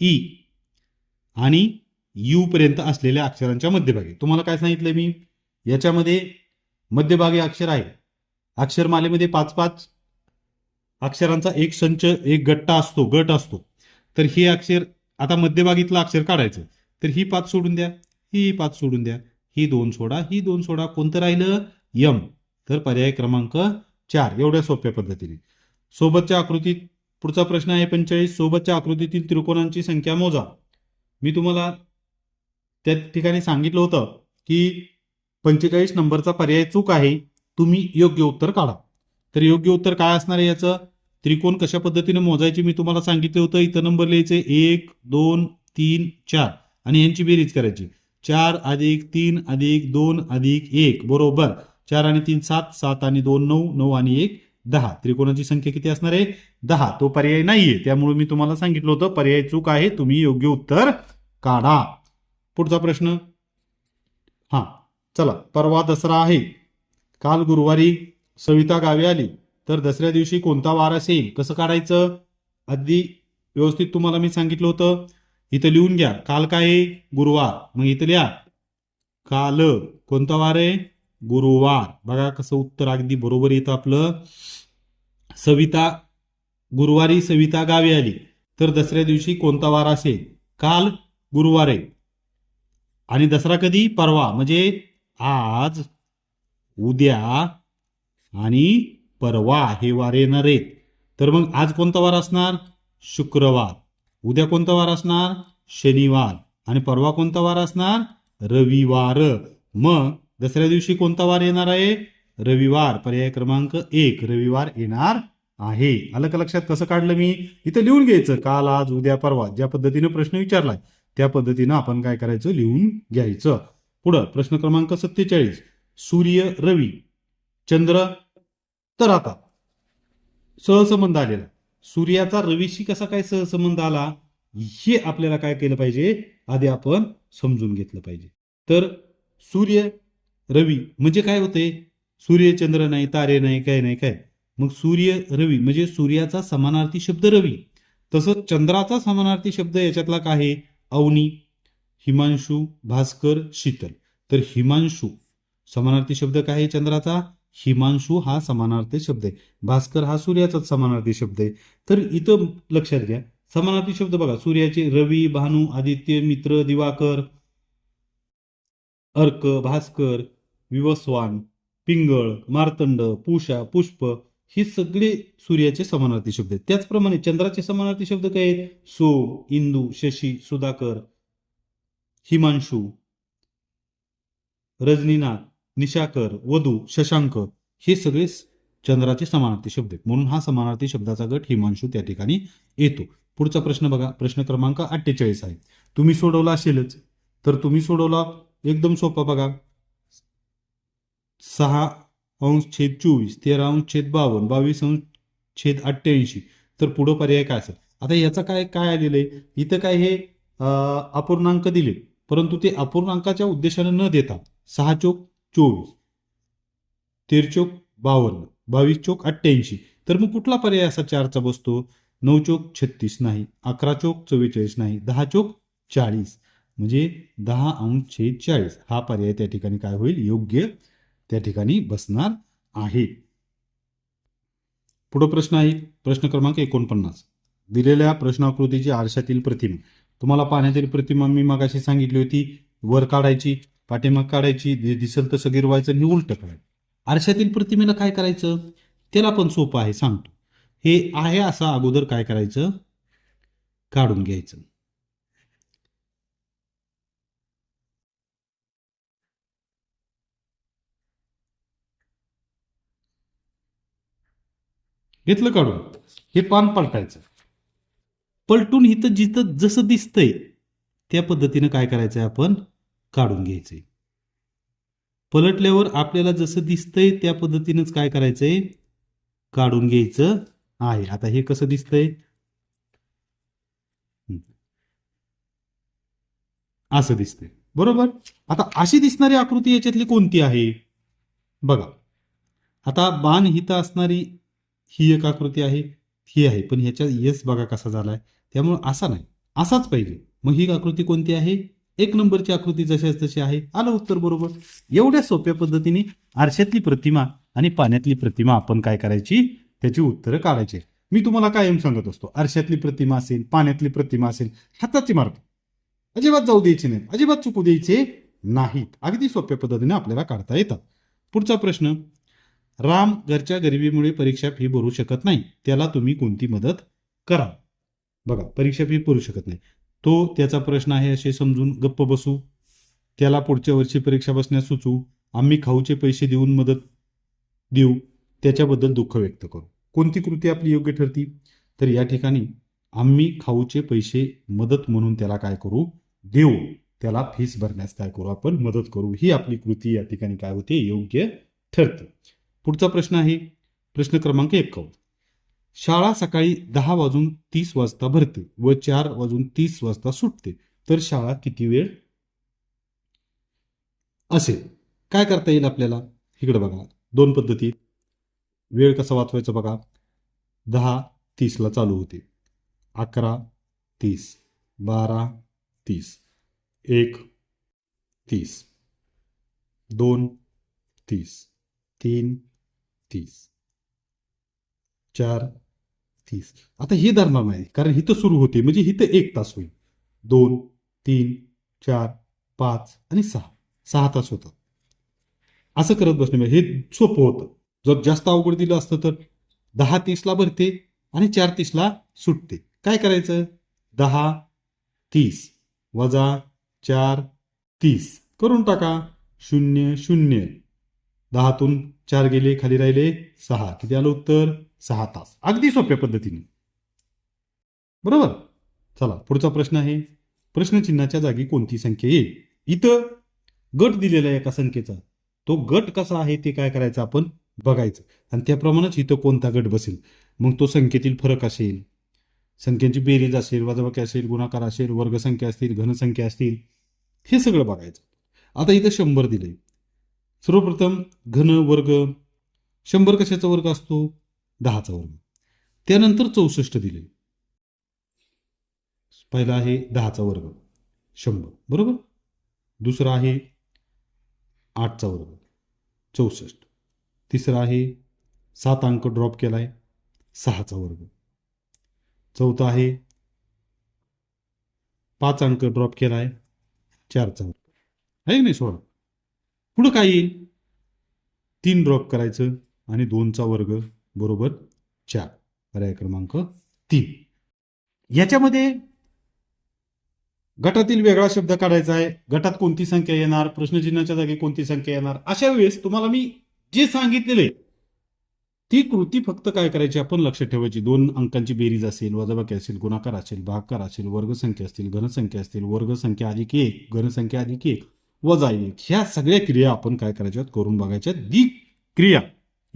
ई आणि यू पर्यंत असलेल्या अक्षरांच्या मध्यभागी तुम्हाला काय सांगितलंय मी, याच्यामध्ये मध्यभागी अक्षर आहे. अक्षरमालेमध्ये 5-5 अक्षरांचा एक संच, एक गट असतो. तर हे अक्षर आता मध्यभागीतलं अक्षर काढायचं, तर ही 5 सोडून द्या, ही 5 सोडून द्या, ही 2 सोडा, ही 2 सोडा, कोणतं राहिलं, यम. तर पर्याय क्रमांक 4. एवढ्या सोप्या पद्धतीने. सोबतच्या आकृतीत पुढचा प्रश्न आहे 45. सोबतच्या आकृतीतील त्रिकोणांची संख्या मोजा. मी तुम्हाला त्या ठिकाणी सांगितलं होतं की 45 नंबरचा पर्याय चूक आहे, तुम्ही योग्य उत्तर काढा. तर योग्य उत्तर काय असणार आहे याचं, त्रिकोण कशा पद्धतीने मोजायचे मी तुम्हाला सांगितलं होतं. इथं नंबर लिहायचे 1 2 3 4 आणि यांची बेरीज करायची. 4 + 3 + 2 + 1 बरोबर 4 आणि 3 7, 7 आणि 2 9, 9 आणि 1 10. त्रिकोणाची संख्या किती असणार आहे, 10. तो पर्याय नाहीये, त्यामुळे मी तुम्हाला सांगितलं होतं पर्याय चूक आहे, तुम्ही योग्य उत्तर काढा. पुढचा प्रश्न, हा चला, परवा दसरा आहे, काल गुरुवारी सविता गावी आली, तर दसऱ्या दिवशी कोणता वार असेल, कसं काढायचं, अगदी व्यवस्थित तुम्हाला मी सांगितलं होतं. इथं लिहून घ्या, काल काय आहे, गुरुवार, मग इथं लिहा काल कोणता वार आहे, गुरुवार. बघा कसं उत्तर अगदी बरोबर येतं आपलं. गुरुवारी सविता गावी आली, तर दसऱ्या दिवशी कोणता वार असेल, काल गुरुवारे. आणि दसरा कधी? परवा. म्हणजे आज, उद्या आणि परवा हे वार येणार आहेत. तर मग आज कोणता वार असणार? शुक्रवार. उद्या कोणता वार असणार? शनिवार. आणि परवा कोणता वार असणार? रविवार. मग दसऱ्या दिवशी कोणता वार येणार आहे? रविवार. पर्याय क्रमांक 1 रविवार येणार आहे. आलं का लक्षात? कसं काढलं मी? इथं लिहून घ्यायचं. काल, आज, उद्या, परवा ज्या पद्धतीने प्रश्न विचारलाय त्या पद्धतीनं आपण काय करायचं? लिहून घ्यायचं. पुढं प्रश्न क्रमांक 47. सूर्य, रवी, चंद्र. तर आता सहसंबंध आलेला. सूर्याचा रवीशी कसा काय सहसंबंध आला हे आपल्याला काय केलं पाहिजे? आधी आपण समजून घेतलं पाहिजे. तर सूर्य, रवी म्हणजे काय होते? सूर्य, चंद्र नाही, तारे नाही, काय नाही, काय. मग सूर्य, रवी म्हणजे सूर्याचा समानार्थी शब्द रवी. तसंच चंद्राचा समानार्थी शब्द याच्यातला काय आहे? अवनी, हिमांशू, भास्कर, शीतल. तर हिमांशू समानार्थी शब्द काय आहे चंद्राचा? हिमांशू हा समानार्थी शब्द आहे. भास्कर हा सूर्याचाच समानार्थी शब्द आहे. तर इथं लक्षात घ्या, समानार्थी शब्द बघा, सूर्याचे रवी, भानू, आदित्य, मित्र, दिवाकर, अर्क, भास्कर, विवस्वान, पिंगळ, मार्तंड, पूषा, पुष्प हे सगळे सूर्याचे समानार्थी शब्द आहेत. त्याचप्रमाणे चंद्राचे समानार्थी शब्द काय आहेत? सोम, इंदू, शशी, सुधाकर, हिमांशू, रजनीनाथ, निशाकर, वधू, शशांक हे सगळे चंद्राचे समानार्थी शब्द आहेत. म्हणून हा समानार्थी शब्दाचा गट हिमांशू त्या ठिकाणी येतो. पुढचा प्रश्न बघा, प्रश्न क्रमांक 48 आहे. तुम्ही सोडवला असेलच. तर तुम्ही सोडवला एकदम सोपा बघा. 6/24, 13/52, 22/88. तर पुढं पर्याय काय असेल? आता याचा काय आलेलं आहे? इथं काय हे अपूर्णांक दिले, परंतु ते अपूर्णांकाच्या उद्देशाने न देता 6/24, 13/52, 22/88. तर मग कुठला पर्याय असा 4चा बसतो? 9/36 नाही, 11/44 नाही, 10/40. म्हणजे 10/40 हा पर्याय त्या ठिकाणी काय होईल? योग्य त्या ठिकाणी बसणार आहे. पुढे प्रश्न आहे प्रश्न क्रमांक 49. दिलेल्या प्रश्नाकृतीची आरशातील प्रतिमा. तुम्हाला पाण्यातील प्रतिमा मी मगाशी सांगितली होती, वर काढायची, पाठीमाग काढायची, दिसेल तसं गिरवायचं आणि उलट काढायचं. आरशातील प्रतिमेला काय करायचं? त्याला पण सोपं आहे, सांगतो. हे आहे असं अगोदर काय करायचं? काढून घ्यायचं. घेतलं काढून. हे पान पलटायचं. पलटून इथं जिथं जसं दिसतंय त्या पद्धतीनं काय करायचंय? आपण काढून घ्यायचंय. पलटल्यावर आपल्याला जसं दिसतंय त्या पद्धतीनंच काय करायचंय? काढून घ्यायचं आहे. आता हे कसं दिसतंय? असं दिसतंय, बरोबर. आता अशी दिसणारी आकृती याच्यातली कोणती आहे? बघा, आता बाण हिथं असणारी ही एक आकृती आहे, ही आहे, पण ह्याच्या यस बघा कसा झालाय. त्यामुळे असा नाही, असाच पाहिजे. मग ही आकृती कोणती आहे? 1 नंबरची आकृती जशाच तशी आहे. आलं उत्तर बरोबर. एवढ्या सोप्या पद्धतीने आरशातली प्रतिमा आणि पाण्यातली प्रतिमा आपण काय करायची? त्याची उत्तरं काढायची. मी तुम्हाला कायम सांगत असतो, आरशातली प्रतिमा असेल, पाण्यातली प्रतिमा असेल, हाताची मार्क अजिबात जाऊ द्यायचे नाहीत, अजिबात चुकू द्यायचे नाहीत. अगदी सोप्या पद्धतीने आपल्याला काढता येतात. पुढचा प्रश्न. राम घरच्या गरिबीमुळे परीक्षा फी भरू शकत नाही, त्याला तुम्ही कोणती मदत करा? बघा, परीक्षा फी भरू शकत नाही, तो त्याचा प्रश्न आहे असे समजून गप्प बसू, त्याला पुढच्या वर्षी परीक्षा बसण्यास सुचवू, आम्ही खाऊचे पैसे देऊन मदत देऊ, त्याच्याबद्दल दुःख व्यक्त करू. कोणती कृती आपली योग्य ठरती? तर या ठिकाणी आम्ही खाऊचे पैसे मदत म्हणून त्याला काय करू? देऊ, त्याला फीस भरण्यास काय करू? आपण मदत करू. ही आपली कृती या ठिकाणी काय होते? योग्य ठरते. पुढचा प्रश्न आहे प्रश्न क्रमांक 51. शाळा सकाळी 10:30 भरते व 4:30 सुटते, तर शाळा किती वेळ असेल? काय करता येईल आपल्याला? इकडे बघा, 2 पद्धती. वेळ कसा वाचवायचा बघा. 10:30 चालू होते, 11:30, 12:30, 1:30, 2:30, 3:30, 4:30. आता हे धरणार नाही, कारण इथं सुरू होते म्हणजे इथं 1 तास होईल. 2, 3 4 5 आणि 6 तास होतं. असं करत बसणं हे सोपं होतं. जर जास्त अवघड दिलं असतं तर 10:30ला भरते आणि 4:30ला सुटते. काय करायचं? 10:30 वजा 4:30 करून टाका. 0 0 10तून 4 गेले, खाली राहिले 6. किती आलं उत्तर? 6 तास. अगदी सोप्या पद्धतीने. बरोबर. चला पुढचा प्रश्न आहे. प्रश्नचिन्हाच्या जागी कोणती संख्या येईल? इथं गट दिलेला आहे एका संख्येचा. तो गट कसा आहे ते काय करायचं आपण बघायचं आणि त्याप्रमाणेच इथं कोणता गट बसेल. मग तो संख्येतील फरक असेल, संख्यांची बेरीज असेल, वजाबाकी असेल, गुणाकार असेल, वर्गसंख्या असतील, घनसंख्या असतील, हे सगळं बघायचं. आता इथं 100 दिलंय. सर्वप्रथम घन वर्ग 100 कशाचा वर्ग असतो? 10चा वर्ग. त्यानंतर 64 दिले. पहिला आहे 10चा वर्ग 100 बरोबर. दुसरा आहे 8चा वर्ग 64. तिसरा आहे 7 अंक ड्रॉप केलाय 6चा वर्ग. चौथा आहे 5 अंक ड्रॉप केलाय 4चा वर्ग. आहे की नाही? सोडा. पुढं काय येईल? 3 ड्रॉप करायचं आणि 2चा वर्ग बरोबर 4. पर्याय क्रमांक 3. याच्यामध्ये गटातील वेगळा शब्द काढायचा आहे. गटात कोणती संख्या येणार, प्रश्नचिन्हाच्या जागी कोणती संख्या येणार, अशा वेळेस तुम्हाला मी जे सांगितलेले ती कृती फक्त काय करायची आपण लक्षात ठेवायची. 2 अंकांची बेरीज असेल, वजाबाकी असेल, गुणाकार असेल, भागाकार असेल, वर्गसंख्या असतील, घनसंख्या असतील, वर्गसंख्या अधिक 1, घनसंख्या अधिक 1, वजा 1, ह्या सगळ्या क्रिया आपण काय करायच्या करून बघायच्या. दी क्रिया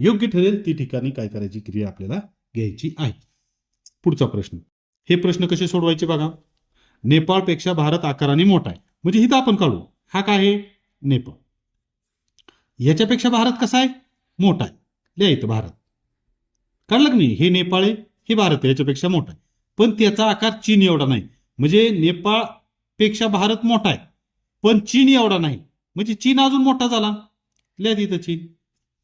योग्य ठरेल ती ठिकाणी काय करायची क्रिया आपल्याला घ्यायची आहे. पुढचा प्रश्न. हे प्रश्न कसे सोडवायचे बघा. नेपाळपेक्षा भारत आकाराने मोठा आहे. म्हणजे इथं आपण काढू. हा काय आहे? नेपाळ. याच्यापेक्षा भारत कसा आहे? मोठा आहे. लिहायचं भारत. काढलं की नाही? हे नेपाळ आहे, हे भारत आहे, याच्यापेक्षा मोठा आहे. पण त्याचा आकार चीन एवढा नाही. म्हणजे नेपाळपेक्षा भारत मोठा आहे पण चीन एवढा नाही. म्हणजे चीन अजून मोठा झाला. लिहा तिथं चीन.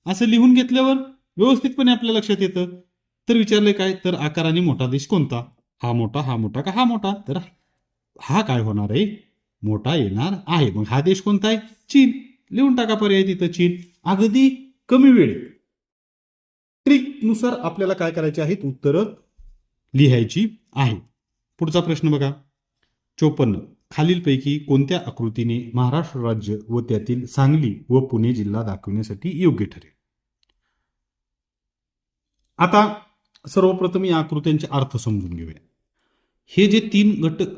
असं लिहून घेतल्यावर व्यवस्थितपणे आपल्या लक्षात येतं. तर विचारलंय काय? तर आकाराने मोठा देश कोणता? हा मोठा, हा मोठा का हा मोठा? तर हा काय होणार आहे? मोठा येणार आहे. मग हा देश कोणता आहे? चीन. लिहून टाका पर्याय तिथं चीन. अगदी कमी वेळेत ट्रिक नुसार आपल्याला काय करायचे आहेत? उत्तरं लिहायची आहे. पुढचा प्रश्न बघा. 54. खालीलपैकी कोणत्या आकृतीने महाराष्ट्र राज्य व त्यातील सांगली व पुणे जिल्हा दाखवण्यासाठी योग्य ठरेल? आता सर्वप्रथम या आकृत्यांचे अर्थ समजून घेऊया. हे जे 3 घटक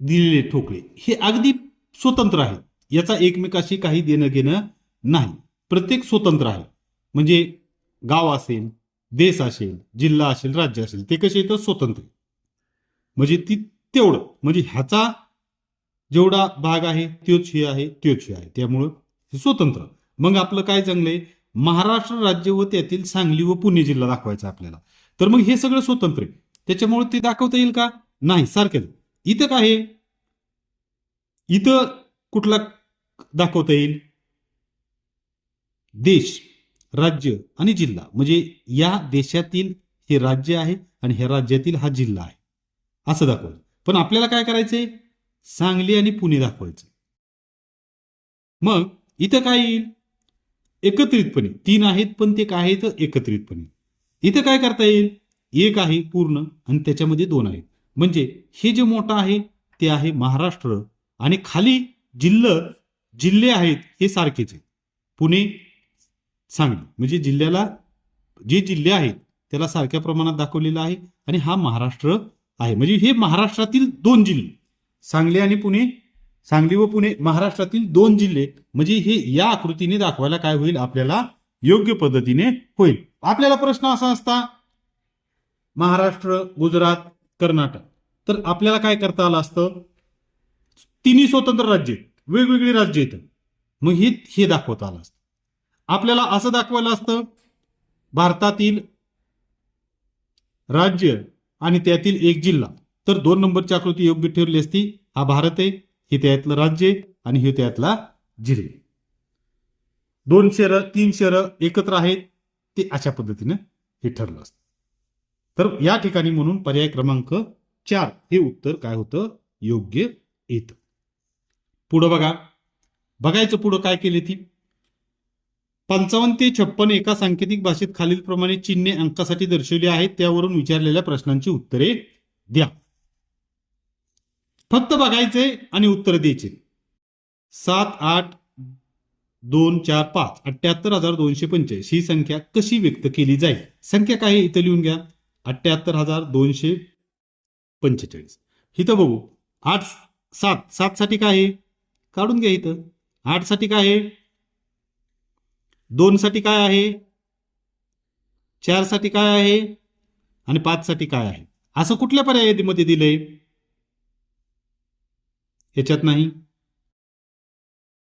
दिलेले ठोकळे हे अगदी स्वतंत्र आहेत. याचा एकमेकाशी काही देणं घेणं नाही. प्रत्येक स्वतंत्र आहे. म्हणजे गाव असेल, देश असेल, जिल्हा असेल, राज्य असेल, ते कसे येतं? स्वतंत्र. म्हणजे ती तेवढं म्हणजे ह्याचा जेवढा भाग आहे तोच हे आहे, तोच हे आहे. त्यामुळं हे स्वतंत्र. मग आपलं काय चांगलंय? महाराष्ट्र राज्य व त्यातील सांगली व पुणे जिल्हा दाखवायचा आपल्याला. तर मग हे सगळं स्वतंत्र आहे. त्याच्यामुळे ते दाखवता येईल का? नाही. सारखं. इथं काय आहे? इथं कुठला दाखवता येईल? देश, राज्य आणि जिल्हा. म्हणजे या देशातील हे राज्य आहे आणि ह्या राज्यातील हा जिल्हा आहे असं दाखवायचं. पण आपल्याला काय करायचंय? सांगली आणि पुणे दाखवायचं. मग इथं काय येईल? एकत्रितपणे 3 आहेत पण ते काय आहेत? एकत्रितपणे. इथं काय करता येईल? 1 आहे पूर्ण आणि त्याच्यामध्ये 2 आहेत. म्हणजे हे जे मोठं आहे ते आहे महाराष्ट्र आणि खाली जिल्हे आहेत हे सारखेच आहेत. पुणे, सांगली. म्हणजे जिल्ह्याला जे जिल्हे आहेत त्याला सारख्या प्रमाणात दाखवलेलं आहे आणि हा महाराष्ट्र आहे. म्हणजे हे महाराष्ट्रातील 2 जिल्हे, सांगली आणि पुणे, सांगली व पुणे महाराष्ट्रातील 2 जिल्हे. म्हणजे हे या आकृतीने दाखवायला काय होईल? आपल्याला योग्य पद्धतीने होईल. आपल्याला प्रश्न असा असता महाराष्ट्र, गुजरात, कर्नाटक. तर आपल्याला काय करता आलं असतं? 3 स्वतंत्र राज्य आहेत, वेगवेगळी राज्य आहेत. मग हे दाखवता आलं असतं. आपल्याला असं दाखवायला असतं भारतातील राज्य आणि त्यातील एक जिल्हा. तर 2 नंबरची आकृती योग्य ठरली असती. हा भारत आहे, हे त्यातलं राज्य आणि हे त्यातला जिल्हा. 2 शहरं 3 शहरं एकत्र आहेत ते अशा पद्धतीने हे ठरलं असतं. तर या ठिकाणी म्हणून पर्याय क्रमांक 4 हे उत्तर काय होतं? योग्य येतं. पुढं बघा, बघायचं पुढं काय केले ती. 55 ते 56 एका सांकेतिक भाषेत खालीलप्रमाणे चिन्हे अंकासाठी दर्शवली आहेत. त्यावरून विचारलेल्या प्रश्नांची उत्तरे द्या. फक्त बघायचे आणि उत्तर द्यायचे. 7, 8, 2, 4, 5 78,245 ही संख्या कशी व्यक्त केली जाईल. संख्या काय आहे इथं लिहून घ्या. 78,245. इथं बघू 8 7 7 साठी काय आहे काढून घ्या. इथं 8 साठी काय आहे, 2 साठी काय आहे, 4 साठी काय आहे आणि 5 साठी काय आहे. असं कुठल्या पर्यायामध्ये दिलंय. याच्यात नाही,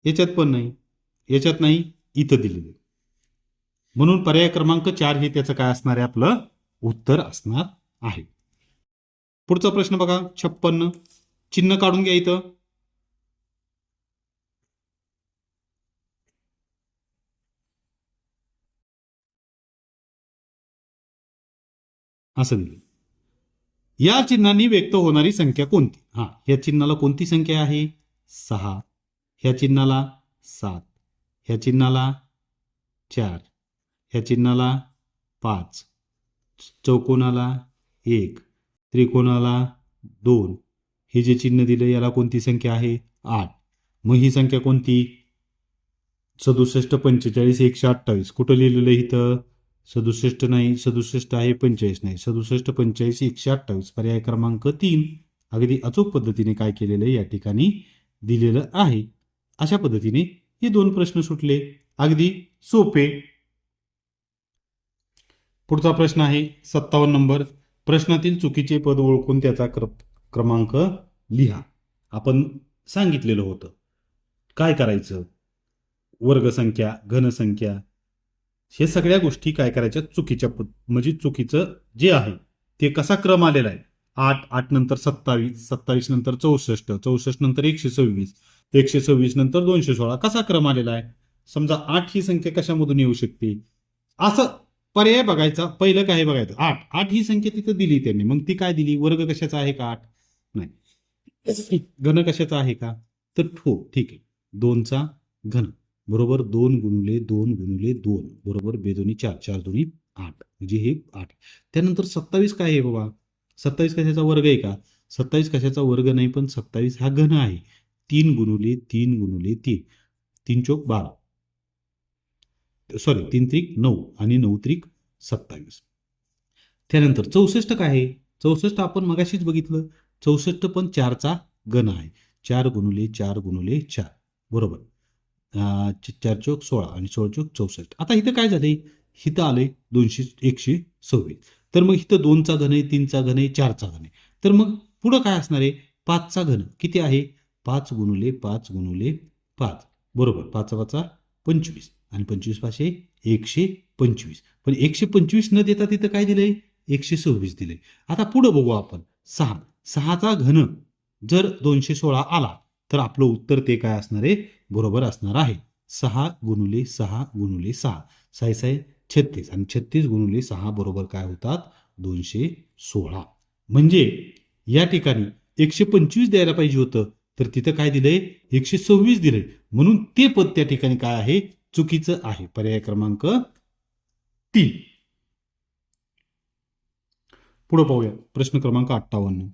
याच्यात पण नाही, याच्यात नाही, इथं दिलेलं. म्हणून पर्याय क्रमांक 4 हे त्याचं काय असणार आहे, आपलं उत्तर असणार आहे. पुढचा प्रश्न बघा 56. चिन्ह काढून घ्या. इथं असं दिलं. या चिन्हांनी व्यक्त होणारी संख्या कोणती. या चिन्हाला कोणती संख्या आहे 6, ह्या चिन्हाला 7, ह्या चिन्हाला 4, ह्या चिन्हाला 5, चौकोनाला 1, त्रिकोणाला 2. हे जे चिन्ह दिलं याला कोणती संख्या आहे 8. मग ही संख्या कोणती 67, 45, 128. कुठं लिहिलेलं इथं 67 नाही, 67 आहे, 45 नाही. 67, 45, 128. पर्याय क्रमांक 3 अगदी अचूक पद्धतीने काय केलेलं या ठिकाणी दिलेलं आहे. अशा पद्धतीने हे 2 प्रश्न सुटले, अगदी सोपे. पुढचा प्रश्न आहे 57 नंबर. प्रश्नातील चुकीचे पद ओळखून त्याचा क्रमांक लिहा. आपण सांगितलेलं होतं काय करायचं, वर्गसंख्या, घनसंख्या, हे सगळ्या गोष्टी काय करायच्या चुकीच्या म्हणजे चुकीचं जे आहे ते कसा क्रम आलेला आहे. 8, 8 नंतर 27, 27 नंतर 64, 64 नंतर 126, 126 नंतर 216 कसा क्रम आलेला आहे. समजा 8 ही संख्या कशामधून येऊ शकते असं पर्याय बघायचा. पहिलं काय बघायचं 8, 8 ही संख्या तिथं दिली त्यांनी, मग ती काय दिली, वर्ग कशाचा आहे का 8 नाही, घन कशाचा आहे का तर ठीक आहे 2चा घन बरोबर 2 गुणिले 2 गुणिले 2 बरोबर बेदोनी 4, 4 दोन्ही 8 म्हणजे हे 8. त्यानंतर 27 काय आहे बाबा, 27 कशाचा वर्ग आहे का, 27 कशाचा वर्ग नाही, पण 27 हा घन आहे. 3 गुणिले 3 गुणिले 3, 3 चौक 12, सॉरी 3 त्रिक 9 आणि 9 त्रिक 27. त्यानंतर 64 काय आहे, 64 आपण मगाशीच बघितलं, 64 पण 4चा घन आहे. 4 गुणिले 4 गुणिले 4 बरोबर 4 चौक 16 आणि 16 चौक 64. आता इथं काय झालंय, इथं आलंय 126. तर मग इथं 2चा घन आहे, 3चा घन आहे, 4चा घन आहे. तर मग पुढं काय असणार आहे 5चा घन किती आहे 5 गुणिले 5 गुणिले 5 बरोबर 5 5 25 आणि 25 पाशे 125. पण 125 न देता तिथं काय दिलंय 126 दिले. आता पुढं बघू आपण 6, 6चा घन जर 216 आला तर आपलं उत्तर ते काय असणार आहे बरोबर असणार आहे 6 गुणिले 6 गुणिले 6, 6 6 36 आणि 36 गुणिले 6 बरोबर काय होतात 216. म्हणजे या ठिकाणी 125 द्यायला पाहिजे होतं तर तिथं काय दिलंय 126 दिलंय. म्हणून ते पद त्या ठिकाणी काय आहे चुकीचं आहे. पर्याय क्रमांक 3. पुढे पाहूया प्रश्न क्रमांक 58.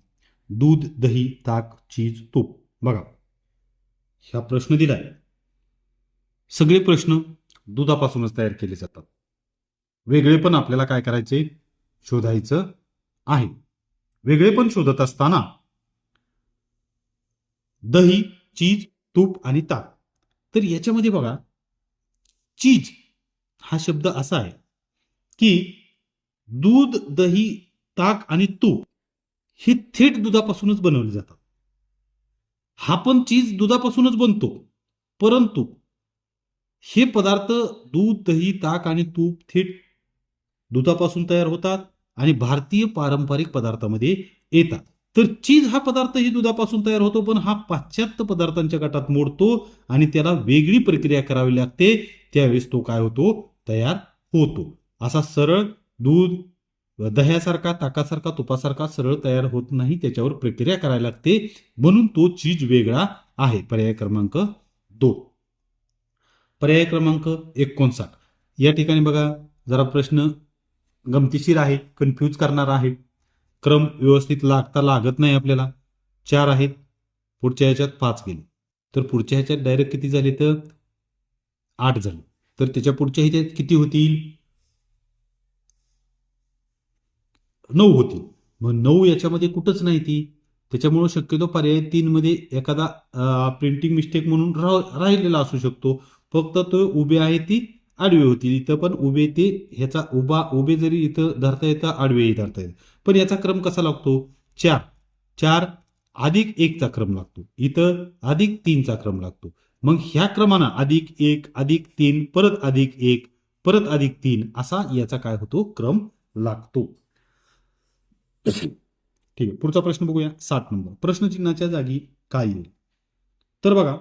दूध, दही, ताक, चीज, तूप. बघा हा प्रश्न दिलाय. सगळे प्रश्न दुधापासूनच तयार केले जातात. वेगळे पण आपल्याला काय करायचे शोधायचं आहे. वेगळे पण शोधत असताना दही, चीज, तूप आणि ताक. तर याच्यामध्ये बघा चीज हा शब्द असा आहे की दूध, दही, ताक आणि तूप हे थेट दुधापासूनच बनवले जातात. हा पण चीज दुधापासूनच बनतो, परंतु हे पदार्थ दूध, दही, ताक आणि तूप थेट दुधापासून तयार होतात आणि भारतीय पारंपरिक पदार्थामध्ये येतात. तर चीज हा पदार्थही दुधापासून तयार होतो, पण हा पाश्चात्य पदार्थांच्या गटात मोडतो आणि त्याला वेगळी प्रक्रिया करावी लागते. त्यावेळेस तो काय होतो तयार होतो. असा सरळ दूध दह्यासारखा, ताकासारखा, तुपासारखा सरळ तयार होत नाही, त्याच्यावर प्रक्रिया करायला लागते. म्हणून तो चीज वेगळा आहे. पर्याय क्रमांक 2. पर्याय क्रमांक 59. या ठिकाणी बघा जरा प्रश्न गमतीशीर आहे, कन्फ्यूज करणारा आहे. क्रम व्यवस्थित लागता लागत नाही आपल्याला. 4 आहेत, पुढच्या ह्याच्यात 5 गेले, तर पुढच्या ह्याच्यात डायरेक्ट किती झाले तर 8 झाले, तर त्याच्या पुढच्या ह्याच्यात किती होतील 9 होतील. मग 9 याच्यामध्ये कुठंच नाही ती, त्याच्यामुळे शक्यतो पर्याय 3 मध्ये एखादा प्रिंटिंग मिस्टेक म्हणून राहिलेला असू शकतो. फक्त तो उभे आहे ती आडवे होतील. इथं पण उभे ते ह्याचा उभे जरी इथं धरता येतं आडवेही धरता येतं. पण याचा क्रम कसा लागतो 4 4 अधिक 1 चा क्रम लागतो, इथं अधिक 3 चा क्रम लागतो. मग ह्या क्रमानं अधिक 1 अधिक 3 परत अधिक 1 परत अधिक 3 असा याचा काय होतो क्रम लागतो. ठीक आहे, पुढचा प्रश्न बघूया. 7 नंबर प्रश्नचिन्हाच्या जागी काय येईल. तर बघा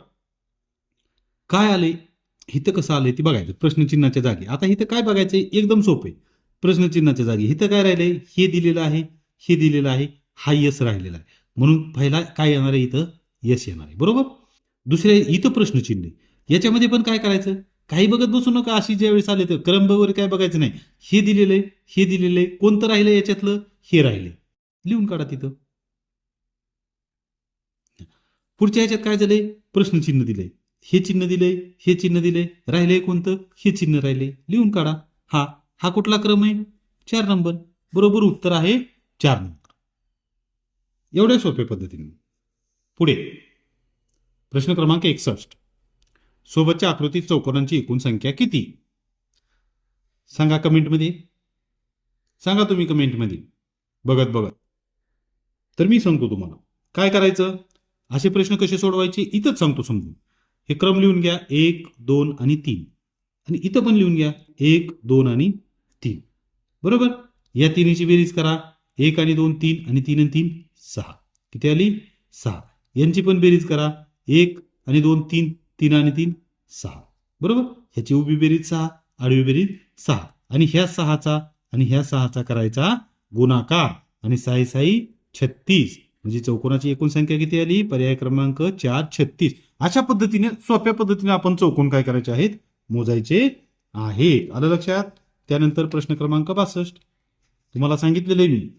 काय आले, इथं कसं आलंय ते बघायचं प्रश्नचिन्हाच्या जागी. आता इथं काय बघायचंय एकदम सोपे. प्रश्नचिन्हाच्या जागी इथं काय राहिलंय, हे दिलेलं आहे, हे दिलेलं आहे, हा यस राहिलेला आहे. म्हणून पहिला काय येणार आहे इथं यस येणार आहे, बरोबर. दुसऱ्या इथं प्रश्नचिन्ह आहे. याच्यामध्ये पण काय करायचं, काही बघत बसू नका. अशी ज्यावेळेस आले तर क्रम वगैरे काय बघायचं नाही. हे दिलेलं आहे, हे दिलेलं आहे, कोणतं राहिलं याच्यातलं, हे राहिले, लिहून काढा तिथं. पुढच्या ह्याच्यात काय झालंय प्रश्नचिन्ह दिलंय, हे चिन्ह दिलंय, हे चिन्ह दिलंय, राहिलंय कोणतं, हे चिन्ह राहिले, लिहून काढा. हा हा कुठला क्रम आहे 4 नंबर, बरोबर उत्तर आहे 4 नंबर. एवढ्या सोप्या पद्धतीने. पुढे प्रश्न क्रमांक 61. सोबतच्या आकृतीत चौकोनांची एकूण संख्या किती, सांगा कमेंटमध्ये, सांगा तुम्ही कमेंटमध्ये बघत बघत. तर मी सांगतो तुम्हाला काय करायचं. असे प्रश्न कसे सोडवायचे इथंच सांगतो समजून. हे क्रम लिहून घ्या 1 2 आणि 3, आणि इथं पण लिहून घ्या 1 2 आणि 3, बरोबर. या तिन्हीची बेरीज करा, 1 आणि 2 3 आणि 3 आणि 3 6, किती आली 6. यांची पण बेरीज करा, 1 आणि 2 3 3 आणि 3 6, बरोबर. ह्याची उभी बेरीज 6, आडवी बेरीज 6, आणि ह्या 6चा आणि ह्या 6चा करायचा गुणाकार, आणि 6 6 36, म्हणजे चौकोनाची एकूण संख्या किती आली पर्याय क्रमांक 4 36. अशा पद्धतीने सोप्या पद्धतीने आपण चौकोन काय करायचे आहेत मोजायचे आहे. आलं लक्षात. त्यानंतर प्रश्न क्रमांक 62. तुम्हाला सांगितलेलं आहे मी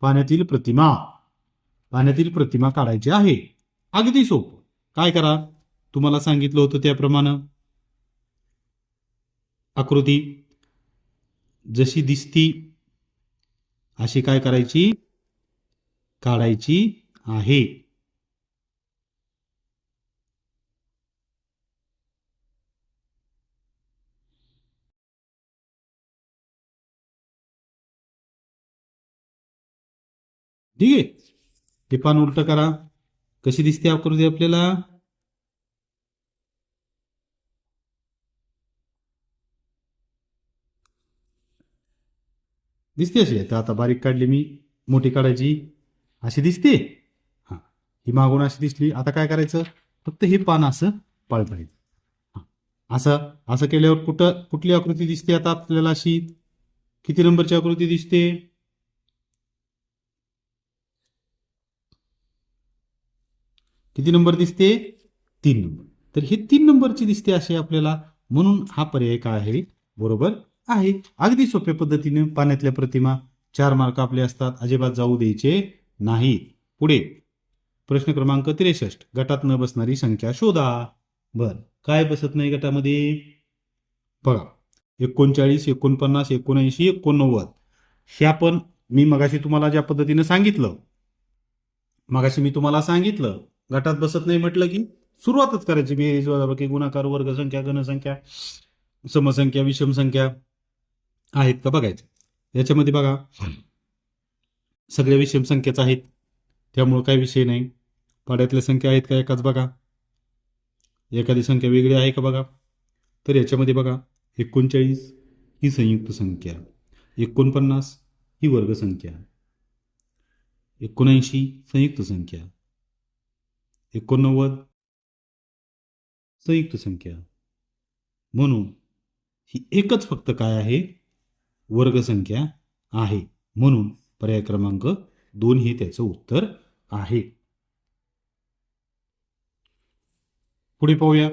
पाण्यातील प्रतिमा काढायची आहे. अगदी सोपं. काय करा, तुम्हाला सांगितलं होतं त्याप्रमाणे आकृती जशी दिसती अशी काय करायची काढायची आहे. ठीक आहे, ते पान उलट करा. कशी दिसते आकृती आपल्याला, दिसते अशी. आता बारीक काढली मी, मोठी काढायची, अशी दिसते. हा, ही मागून अशी दिसली. आता काय करायचं, फक्त हे पान असं पळपायचं. असं असं केल्यावर कुठली आकृती दिसते आता आपल्याला अशी, किती नंबरची आकृती दिसते, किती नंबर दिसते 3 नंबर. तर हे 3 नंबरची दिसते अशी आपल्याला, म्हणून हा पर्याय काय आहे बरोबर आहे. अगदी सोप्या पद्धतीने पाण्यातल्या प्रतिमा 4 मार्क आपले असतात, अजिबात जाऊ द्यायचे नाही. पुढे प्रश्न क्रमांक 63. गटात न बसणारी संख्या शोधा. बर, काय बसत नाही गटामध्ये बघा, 39 49 79 89. ह्या पण मी मगाशी तुम्हाला ज्या पद्धतीने सांगितलं, गटात बसत नाही म्हटलं की सुरुवातच करायची. बेरीज वजाबाकी गुणाकार वर्गसंख्या घनसंख्या समसंख्या विषम संख्या आहेत का बघायचं. याच्यामध्ये बघा सगळ्या विषम संख्याच आहेत, त्यामुळे काही विषय नाही. पाड्यातल्या संख्या आहेत का एकाच बघा, एखादी संख्या वेगळी आहे का बघा. तर याच्यामध्ये बघा 39 ही संयुक्त संख्या, 49 ही वर्गसंख्या, 79 संयुक्त संख्या, 89 संयुक्त संख्या, म्हणून ही एकच फक्त काय आहे वर्गसंख्या आहे. म्हणून पर्याय क्रमांक 2 हे त्याचं उत्तर आहे. पुढे पाहूया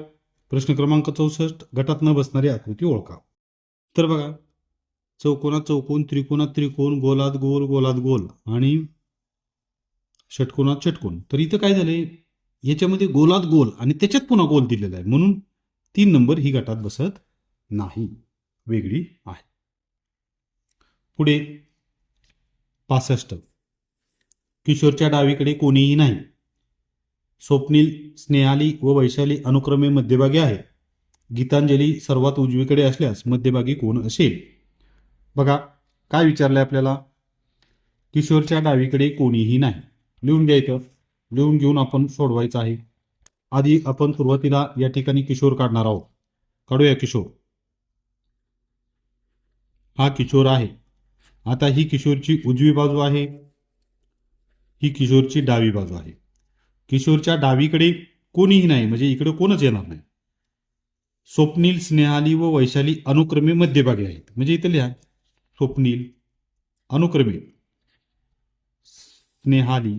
प्रश्न क्रमांक 64, गटात न बसणारी आकृती ओळखा. तर बघा, चौकोनात चौकोन, त्रिकोणात त्रिकोण, गोलात गोल, गोलात गोल आणि षटकोनात षटकोन. तर इथं काय झालंय, याच्यामध्ये गोलात गोल आणि त्याच्यात पुन्हा गोल दिलेला आहे, म्हणून 3 नंबर ही गटात बसत नाही, वेगळी आहे. पुढे 65, किशोरच्या डावीकडे कोणीही नाही. स्वप्नील, स्नेहाली व वैशाली अनुक्रमे मध्यभागी आहेत. गीतांजली सर्वात उजवीकडे असल्यास मध्यभागी कोण असेल? बघा, काय विचारलंय आपल्याला, किशोरच्या डावीकडे कोणीही नाही. लिहून घ्यायचं, लिहून घेऊन आपण सोडवायचं आहे. आधी आपण सुरुवातीला या ठिकाणी किशोर काढणार आहोत. काढूया किशोर. हा किशोर आहे. आता ही किशोरची उजवी बाजू आहे, ही किशोरची डावी बाजू आहे. किशोरच्या डावीकडे कोणीही नाही, म्हणजे इकडे कोणच येणार नाही. स्वप्नील, स्नेहाली व वैशाली अनुक्रमे मध्यभागी आहेत, म्हणजे इथं लिहा स्वप्नील अनुक्रमे, स्नेहाली,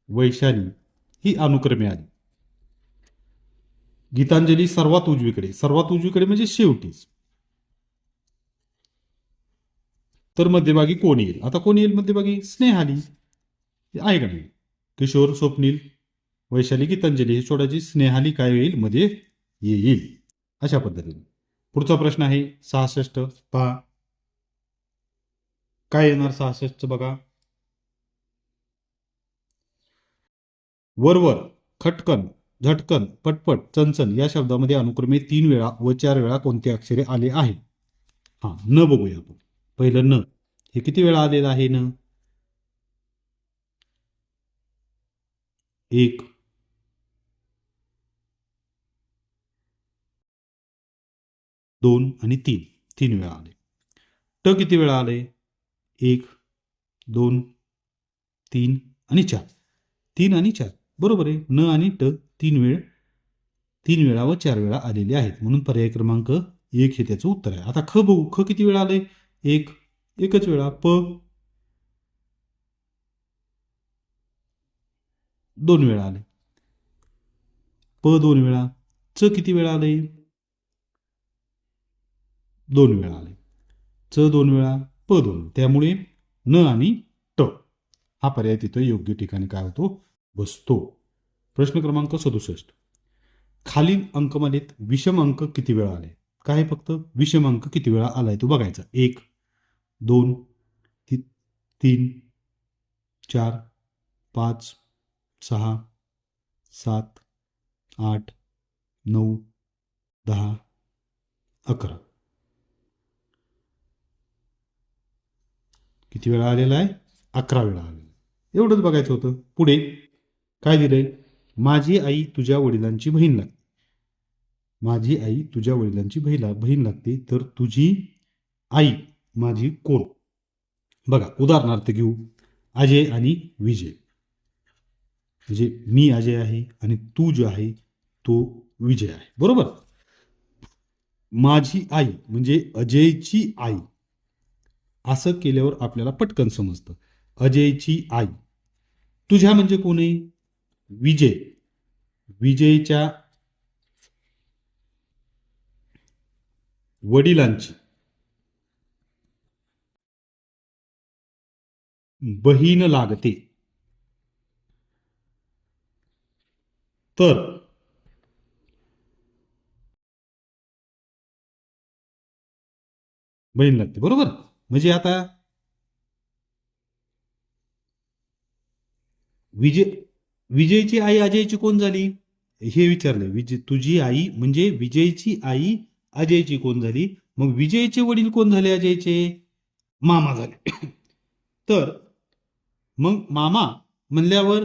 वैशाली ही अनुक्रमे आली. गीतांजली सर्वात उजवीकडे, सर्वात उजवीकडे म्हणजे शेवटीच. तर मध्यभागी कोण येईल? आता कोण येईल मध्यभागी? स्नेहाली आहे का नाही? किशोर, स्वप्नील, वैशाली, गीतांजली हे सोडायची, स्नेहाली काय येईल? मध्ये येईल. अशा पद्धतीने पुढचा प्रश्न आहे 66. पहा काय येणार 66 बघा. वरवर, खटकन, झटकन, पटपट, चणचण या शब्दामध्ये अनुक्रमे 3 वेळा व 4 वेळा कोणते अक्षरे आले आहे? हा, न बघूया आपण. पहिलं न, हे किती वेळा आलेलं आहे न? 1, 2 आणि 3, 3 वेळा आले. ट किती वेळा आले? 1, 2, 3 आणि 4, 3 आणि 4 बरोबर आहे. न आणि ट 3 वेळा व 4 वेळा आलेले आहेत, म्हणून पर्याय क्रमांक 1 हे त्याचं उत्तर आहे. आता ख बघू, ख किती वेळा आले? 1, एकच वेळा. प 2 वेळा आले. प 2 वेळा. च किती वेळा आले? 2 वेळा आले. च 2 वेळा, प 2. त्यामुळे न आणि ट हा पर्याय तिथं योग्य ठिकाणी काय होतो? बसतो. प्रश्न क्रमांक 67, खालील अंकमालेत विषम अंक किती वेळा आले? काय फक्त विषम अंक किती वेळा आलाय तो बघायचा. 1, 2, 3, 4, 5, 6, 7, 8, 9, 10, 11. किती वेळा आलेला आहे? 11 वेळा आलेला. एवढंच बघायचं होतं. पुढे काय दिलंय? माझी आई तुझ्या वडिलांची बहीण लागते. माझी आई तुझ्या वडिलांची बहीण लागते, तर तुझी आई माझी कोण? बघा, उदाहरणार्थ घेऊ, अजय आणि विजय. म्हणजे मी अजय आहे आणि तू जो आहे तो विजय आहे, बरोबर. माझी आई म्हणजे अजयची आई, असं केल्यावर आपल्याला पटकन समजतं. अजयची आई. तुझ्या म्हणजे कोण आहे? विजय. विजयच्या वडिलांची बहीण लागते, तर बहीण लागते, बरोबर. म्हणजे आता विजयची आई अजयची कोण झाली हे विचारले. तुझी आई म्हणजे विजयची आई अजयची कोण झाली? मग विजयचे वडील कोण झाले? अजयचे मामा झाले. तर मग मामा म्हणल्यावर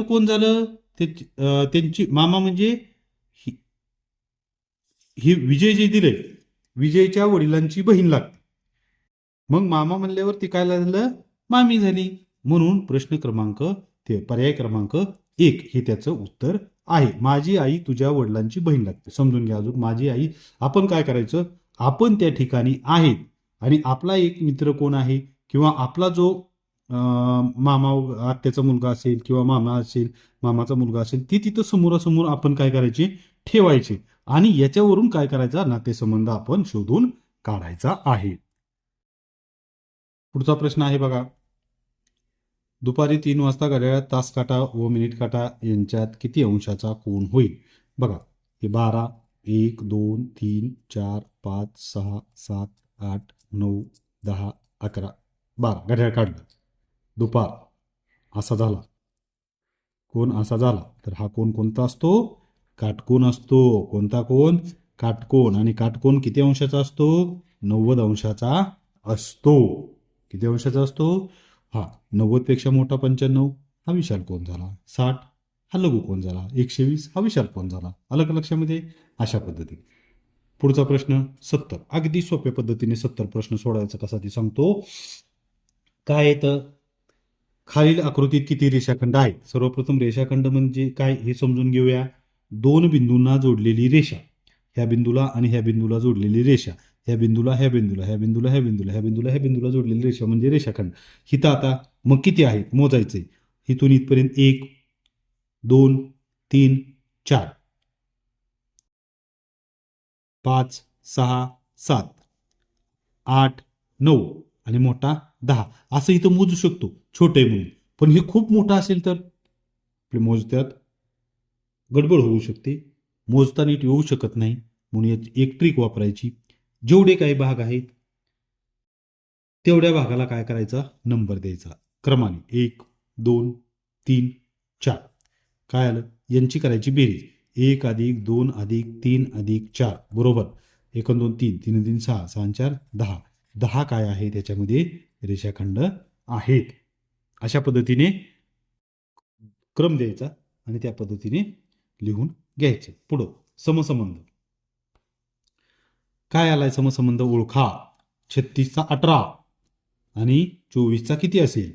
कोण झालं? त्यांची मामा म्हणजे ही विजय जे दिले, विजयच्या वडिलांची बहीण लागते. मग मामा म्हणल्यावर ती काय झालं? मामी झाली. म्हणून प्रश्न क्रमांक पर्याय क्रमांक 1 हे त्याचं उत्तर आहे. माझी आई तुझ्या वडिलांची बहीण लागते. समजून घ्या अजून. माझी आई, आपण काय करायचं? आपण त्या ठिकाणी आहेत आणि आपला एक मित्र कोण आहे? किंवा आपला जो मामा आत्याचा मुलगा असेल किंवा मामा असेल, मामाचा मुलगा असेल, ती तिथं समोरासमोर आपण काय करायचे, ठेवायचे आणि याच्यावरून काय करायचा, नातेसंबंध आपण शोधून काढायचा आहे. पुढचा प्रश्न आहे बघा. दुपारी 3 वाजता घड्याळात तास काटा व मिनिट काटा यांच्यात किती अंशाचा कोन होईल? बघा, हे 12, 1, 2, 3, 4, 5, 6, 7, 8, 9, 10, 11, 12. घड्याळ काढलं. दुपार असा झाला, कोन असा झाला, तर हा कोन कोणता असतो? काटकोन असतो. कोणता कोन? काटकोन. आणि काटकोन किती अंशाचा असतो? 90 अंशाचा असतो. किती अंशाचा असतो? हा, 90 पेक्षा मोठा 95 हा विशाल कोन झाला, 60 हा लघु कोन झाला, 120 हा विशाल कोन झाला. आलं का लक्षामध्ये? अशा पद्धतीने. पुढचा प्रश्न 70. अगदी सोप्या पद्धतीने 70 प्रश्न सोडवायचा कसा ते सांगतो. काय येतं? खालील आकृतीत किती रेषाखंड आहेत? सर्वप्रथम रेषाखंड म्हणजे काय हे समजून घेऊया. दोन बिंदूंना जोडलेली रेषा, ह्या बिंदूला आणि ह्या बिंदूला जोडलेली रेषा, ह्या बिंदूला ह्या बिंदूला, ह्या बिंदूला ह्या बिंदूला, ह्या बिंदूला ह्या बिंदूला जोडलेली रेषा म्हणजे रेषाखंड. हिथं आता मग किती आहेत मोजायचे. इथून इथपर्यंत 1, 2, 3, 4, 5, 6, 7, 8, 9 आणि मोठा 10 असं इथं मोजू शकतो छोटे म्हणून. पण हे खूप मोठं असेल तर आपले मोजत्यात गडबड होऊ शकते, मोजता नीट येऊ शकत नाही. म्हणून याची एक ट्रिक वापरायची. जेवढे काही भाग आहेत तेवढ्या भागाला काय करायचा, नंबर द्यायचा क्रमाने 1, 2, 3, 4. काय आलं, यांची करायची बेरीज. 1 अधिक 2 अधिक 3 अधिक 4 बरोबर 1 2 3 3 3 6 6 4 10. 10 काय आहे त्याच्यामध्ये रेषाखंड आहेत. अशा पद्धतीने क्रम द्यायचा आणि त्या पद्धतीने लिहून घ्यायचे. पुढं समसंबंध. काय आलाय समसंबंध ओळखा. 36चा 18 आणि 24चा किती असेल?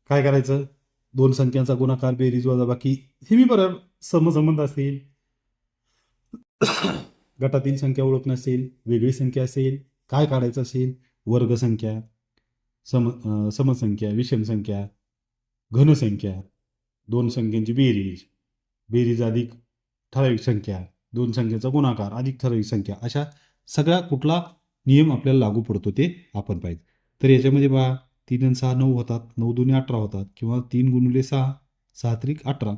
काय करायचं, दोन संख्यांचा गुणाकार बेरीज वजाबाकी हे मी बरं समसंबंध असेल. गटातील संख्या ओळख नसेल, वेगळी संख्या असेल, काय काढायचं असेल, वर्गसंख्या, समसंख्या, विषम संख्या, घनसंख्या, दोन संख्यांची बेरीज, बेरीज अधिक ठराविक संख्या, दोन संख्येचा गुणाकार अधिक ठराविक संख्या, अशा सगळा कुठला नियम आपल्याला लागू पडतो ते आपण पाहिजे. तर याच्यामध्ये बघा 3 आणि 6 9 होतात, 9 दुने 18 होतात, किंवा 3 गुणिले 6 6 त्रिक 18.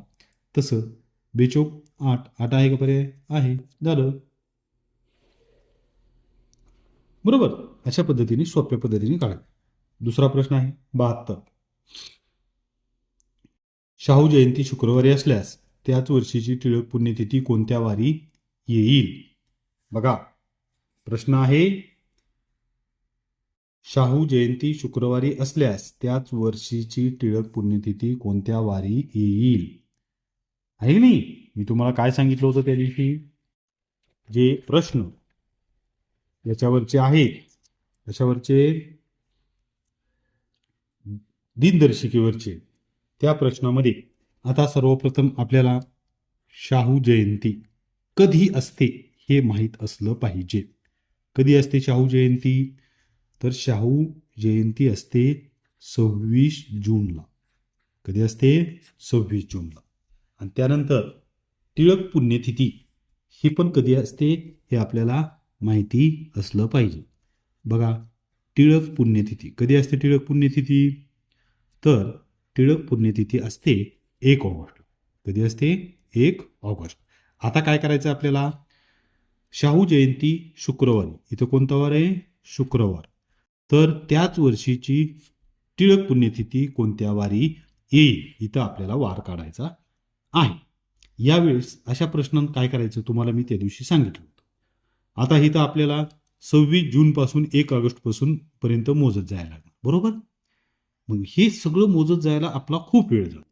तसं बेचोक 8 8 आहे का पर्याय? आहे, झालं बरोबर. अशा पद्धतीने सोप्या पद्धतीने काढा. दुसरा प्रश्न आहे 72. शाहू जयंती शुक्रवारी असल्यास त्याच वर्षीची टिळक पुण्यतिथी कोणत्या वारी येईल? बघा, प्रश्न आहे शाहू जयंती शुक्रवारी असल्यास त्याच वर्षीची टिळक पुण्यतिथी कोणत्या वारी येईल? आहे नाही, मी तुम्हाला काय सांगितलं होतं त्या दिवशी, जे प्रश्न याच्यावरचे आहेत त्याच्यावरचे दिनदर्शिकेवरचे त्या प्रश्नामध्ये आता सर्वप्रथम आपल्याला शाहू जयंती कधी असते हे माहीत असलं पाहिजे. कधी असते शाहू जयंती? तर शाहू जयंती असते 26 जूनला. कधी असते? 26 जूनला. आणि त्यानंतर टिळक पुण्यतिथी ही पण कधी असते हे आपल्याला माहिती असलं पाहिजे. बघा, टिळक पुण्यतिथी कधी असते? टिळक पुण्यतिथी तर टिळक पुण्यतिथी असते 1 ऑगस्ट. कधी असते? 1 ऑगस्ट. आता काय करायचं आपल्याला, शाहू जयंती शुक्रवारी, इथं कोणता वार आहे? शुक्रवार. तर त्याच वर्षीची टिळक पुण्यतिथी कोणत्या वारी येईल, इथं आपल्याला वार काढायचा आहे. यावेळेस अशा प्रश्नांत काय करायचं तुम्हाला मी त्या दिवशी सांगितलं होतं. आता इथं आपल्याला 26 जूनपासून 1 ऑगस्टपासून पर्यंत मोजत जायला लागणार, बरोबर. मग हे सगळं मोजत जायला आपला खूप वेळ जातो.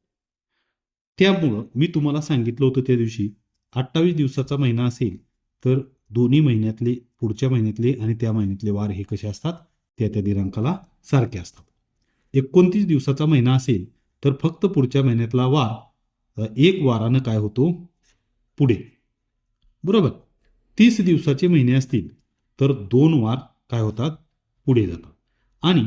त्यामुळं मी तुम्हाला सांगितलं होतं त्या दिवशी 28 दिवसाचा महिना असेल तर दोन्ही महिन्यातले, पुढच्या महिन्यातले आणि त्या महिन्यातले वार हे कसे असतात, त्या त्या दिनांकाला सारखे असतात. 29 दिवसाचा महिना असेल तर फक्त पुढच्या महिन्यातला वार एक वारानं काय होतो, पुढे, बरोबर. 30 दिवसाचे महिने असतील तर 2 वार काय होतात, पुढे जातात. आणि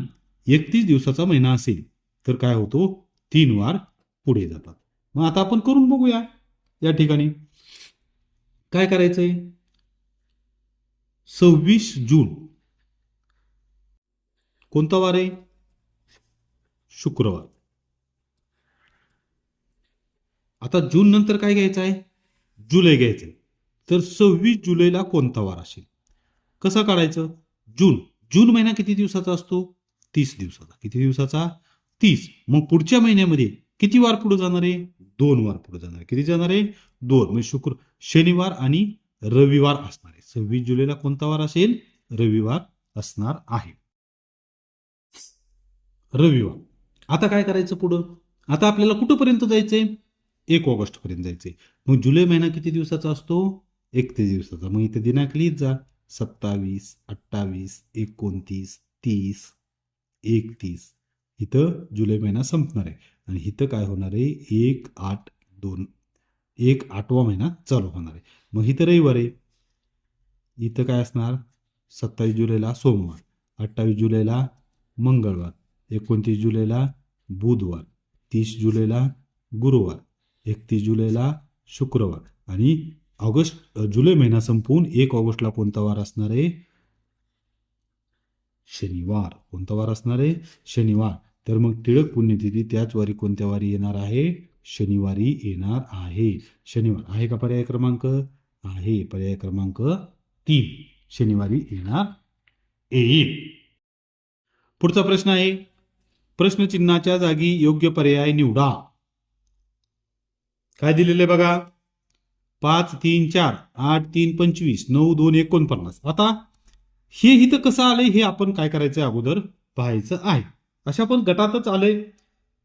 31 दिवसाचा महिना असेल तर काय होतो, 3 वार पुढे जातात. मग आता आपण करून बघूया. या ठिकाणी काय करायचंय, 26 जून कोणता वार आहे, शुक्रवार. आता जून नंतर काय घ्यायचं आहे, जुलै घ्यायचंय. तर 26 जुलैला कोणता वार असेल, कसं काढायचं, जून. जून महिना किती दिवसाचा असतो, 30 दिवसाचा. किती दिवसाचा, 30. मग पुढच्या महिन्यामध्ये किती वार पुढे जाणार आहे, 2 वार पुढे जाणार आहे. किती जाणार आहे, 2. म्हणजे शनिवार आणि रविवार असणार आहे. 26 जुलैला कोणता वार असेल, रविवार असणार आहे, रविवार. आता काय करायचं पुढं, आता आपल्याला कुठंपर्यंत जायचंय, 1 ऑगस्ट पर्यंत जायचंय. मग जुलै महिना किती दिवसाचा असतो, 31 दिवसाचा. मग इथे दिनांक लिहित जा, 27, 28, 29, 30, 31. इथं जुलै महिना संपणार आहे आणि इथं काय होणार आहे, 1/8/2 महिना चालू होणार आहे. मग इथं रविवार आहे, इथं काय असणार, 27 जुलैला सोमवार, 28 जुलैला मंगळवार, 29 जुलैला बुधवार, 30 जुलैला गुरुवार, 31 जुलैला शुक्रवार आणि जुलै महिना संपून 1 ऑगस्टला कोणता वार असणार आहे, शनिवार. कोणता वार असणार आहे, शनिवार. तर मग टिळक पुण्यतिथी त्याच वारी कोणत्या वारी येणार आहे, शनिवारी येणार आहे. शनिवार आहे का पर्याय क्रमांक, आहे. पर्याय क्रमांक 3 शनिवारी येईल. पुढचा प्रश्न आहे, प्रश्नचिन्हाच्या जागी योग्य पर्याय निवडा. काय दिलेले बघा, 5, 3, 4, 8, 3, 25, 9, 2, 49. आता हे इथं कसं आलंय हे आपण काय करायचंय, अगोदर पाहायचं आहे. अशा पण गटातच आलंय,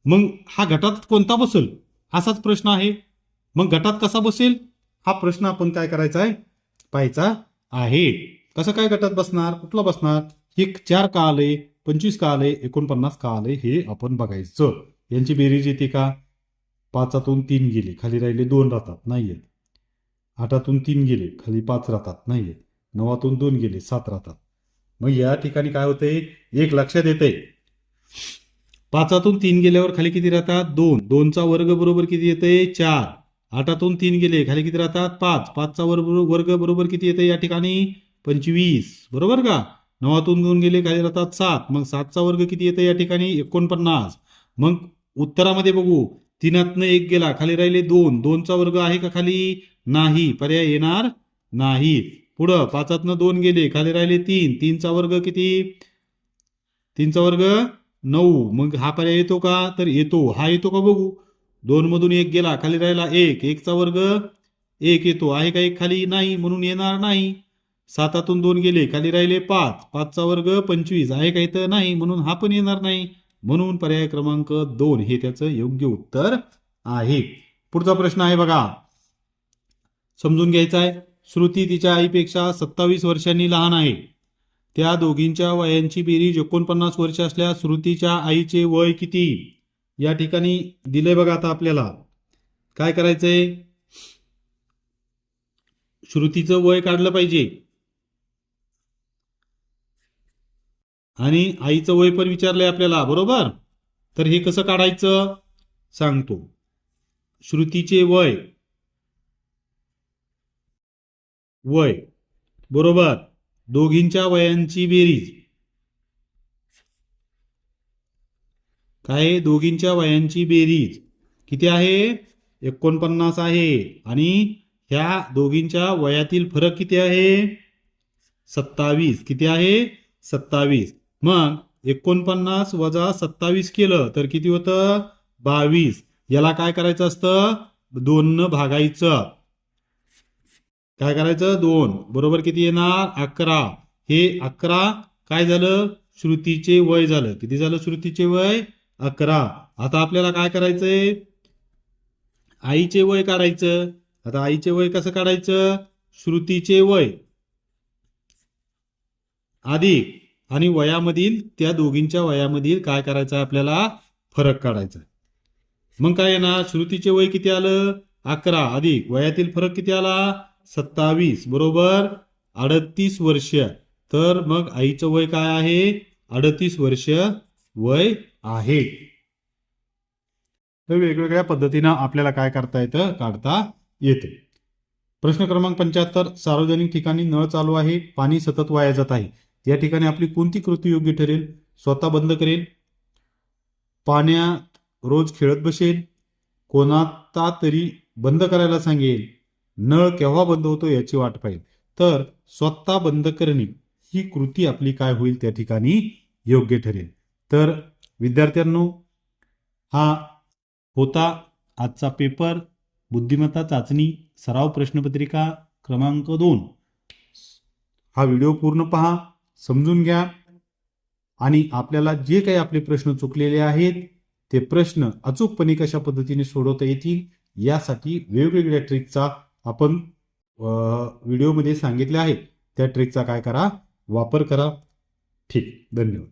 मग हा गटात कोणता बसेल असाच प्रश्न आहे. मग गटात कसा बसेल हा प्रश्न आपण काय करायचा आहे, पाहायचा आहे. कसं काय गटात बसणार, कुठला बसणार, हे 4 का आले, 25 का आले, 49 का आले, हे आपण बघायचं. यांची बेरीज येते का, 5तून 3 गेले, खाली राहिले 2 राहतात, नाहीयेत. 8तून 3 गेले, खाली 5 राहतात, नाहीयेत. 9तून 2 गेले, 7 राहतात. मग या ठिकाणी काय होतंय, एक लक्षात येतंय, 5तून 3 गेल्यावर खाली किती राहतात, 2. 2चा वर्ग बरोबर किती येतंय, 4. 8तून 3 गेले, खाली किती राहतात, 5. 5चा वर्ग बरोबर किती येतंय या ठिकाणी, 25. बरोबर का. 9तून 2 गेले, खाली राहतात 7. मग 7चा वर्ग किती येतं या ठिकाणी, 49. मग उत्तरामध्ये बघू, 3तनं 1 गेला, खाली राहिले 2. 2चा वर्ग आहे का खाली, नाही. पर्याय येणार नाही. पुढं 5तनं 2 गेले, खाली राहिले 3. 3चा वर्ग किती, 3चा वर्ग 9. मग हा पर्याय येतो का, तर येतो. हा येतो का बघू, 2 मधून 1 गेला, खाली राहिला 1. 1चा वर्ग 1 येतो, आहे का 1 खाली, नाही, म्हणून येणार नाही. 7तून 2 गेले, खाली राहिले 5. 5चा वर्ग 25, आहे का इथं, नाही, म्हणून हा पण येणार नाही. म्हणून पर्याय क्रमांक 2 हे त्याचं योग्य उत्तर आहे. पुढचा प्रश्न आहे बघा, समजून घ्यायचा आहे. श्रुती तिच्या आईपेक्षा 27 वर्षांनी लहान आहे. त्या दोघींच्या वयांची बेरीज 49 वर्ष असल्यास श्रुतीच्या आईचे वय किती. या ठिकाणी दिलंय बघा. आता आपल्याला काय करायचंय, श्रुतीचं वय काढलं पाहिजे आणि आईचं वय पण विचारलंय आपल्याला, बरोबर. तर हे कसं काढायचं सांगतो. श्रुतीचे वय बरोबर दोघींच्या वयांची बेरीज, काय, दोघींच्या वयांची बेरीज किती आहे, 49 आहे. आणि ह्या दोघींच्या वयातील फरक किती आहे, 27. किती आहे, 27. मग 49 वजा 27 केलं तर किती होतं, 22. याला काय करायचं असतं, 2 न भागायचं. काय करायचं, 2 बरोबर किती येणार, 11. हे 11 काय झालं, श्रुतीचे वय झालं. किती झालं, श्रुतीचे वय 11. आता आपल्याला काय करायचंय, आईचे वय काढायचं. आता आईचे वय कसं काढायचं, श्रुतीचे वय अधिक आणि वयामधील, त्या दोघींच्या वयामधील काय करायचं आपल्याला, फरक काढायचा. मग काय येणार, श्रुतीचे वय किती आलं, 11 अधिक वयातील फरक किती आला, 27 बरोबर 38 वर्ष. तर मग आईचं वय काय आहे, 38 वर्ष वय आहे. तर वेगवेगळ्या पद्धतीनं आपल्याला काय करता येतं, काढता येते. प्रश्न क्रमांक 75, सार्वजनिक ठिकाणी नळ चालू आहे, पाणी सतत वाया जात आहे, या ठिकाणी आपली कोणती कृती योग्य ठरेल? स्वतः बंद करेल, पाण्यात रोज खेळत बसेल, कोणाचा तरी बंद करायला सांगेल, नळ केव्हा बंद होतो याची वाट पाहिल. तर स्वतः बंद करणे ही कृती आपली काय होईल त्या ठिकाणी योग्य ठरेल. तर विद्यार्थ्यांनो, हा होता आजचा पेपर, बुद्धिमत्ता चाचणी सराव प्रश्नपत्रिका क्रमांक 2. हा व्हिडिओ पूर्ण पहा, समजून घ्या आणि आपल्याला जे काही आपले प्रश्न चुकलेले आहेत ते प्रश्न अचूकपणे कशा पद्धतीने सोडवता येतील यासाठी वेगवेगळ्या ट्रिकचा आपण व्हिडिओमध्ये सांगितले आहे. त्या ट्रिकचा काय करा, वापर करा. ठीक, धन्यवाद.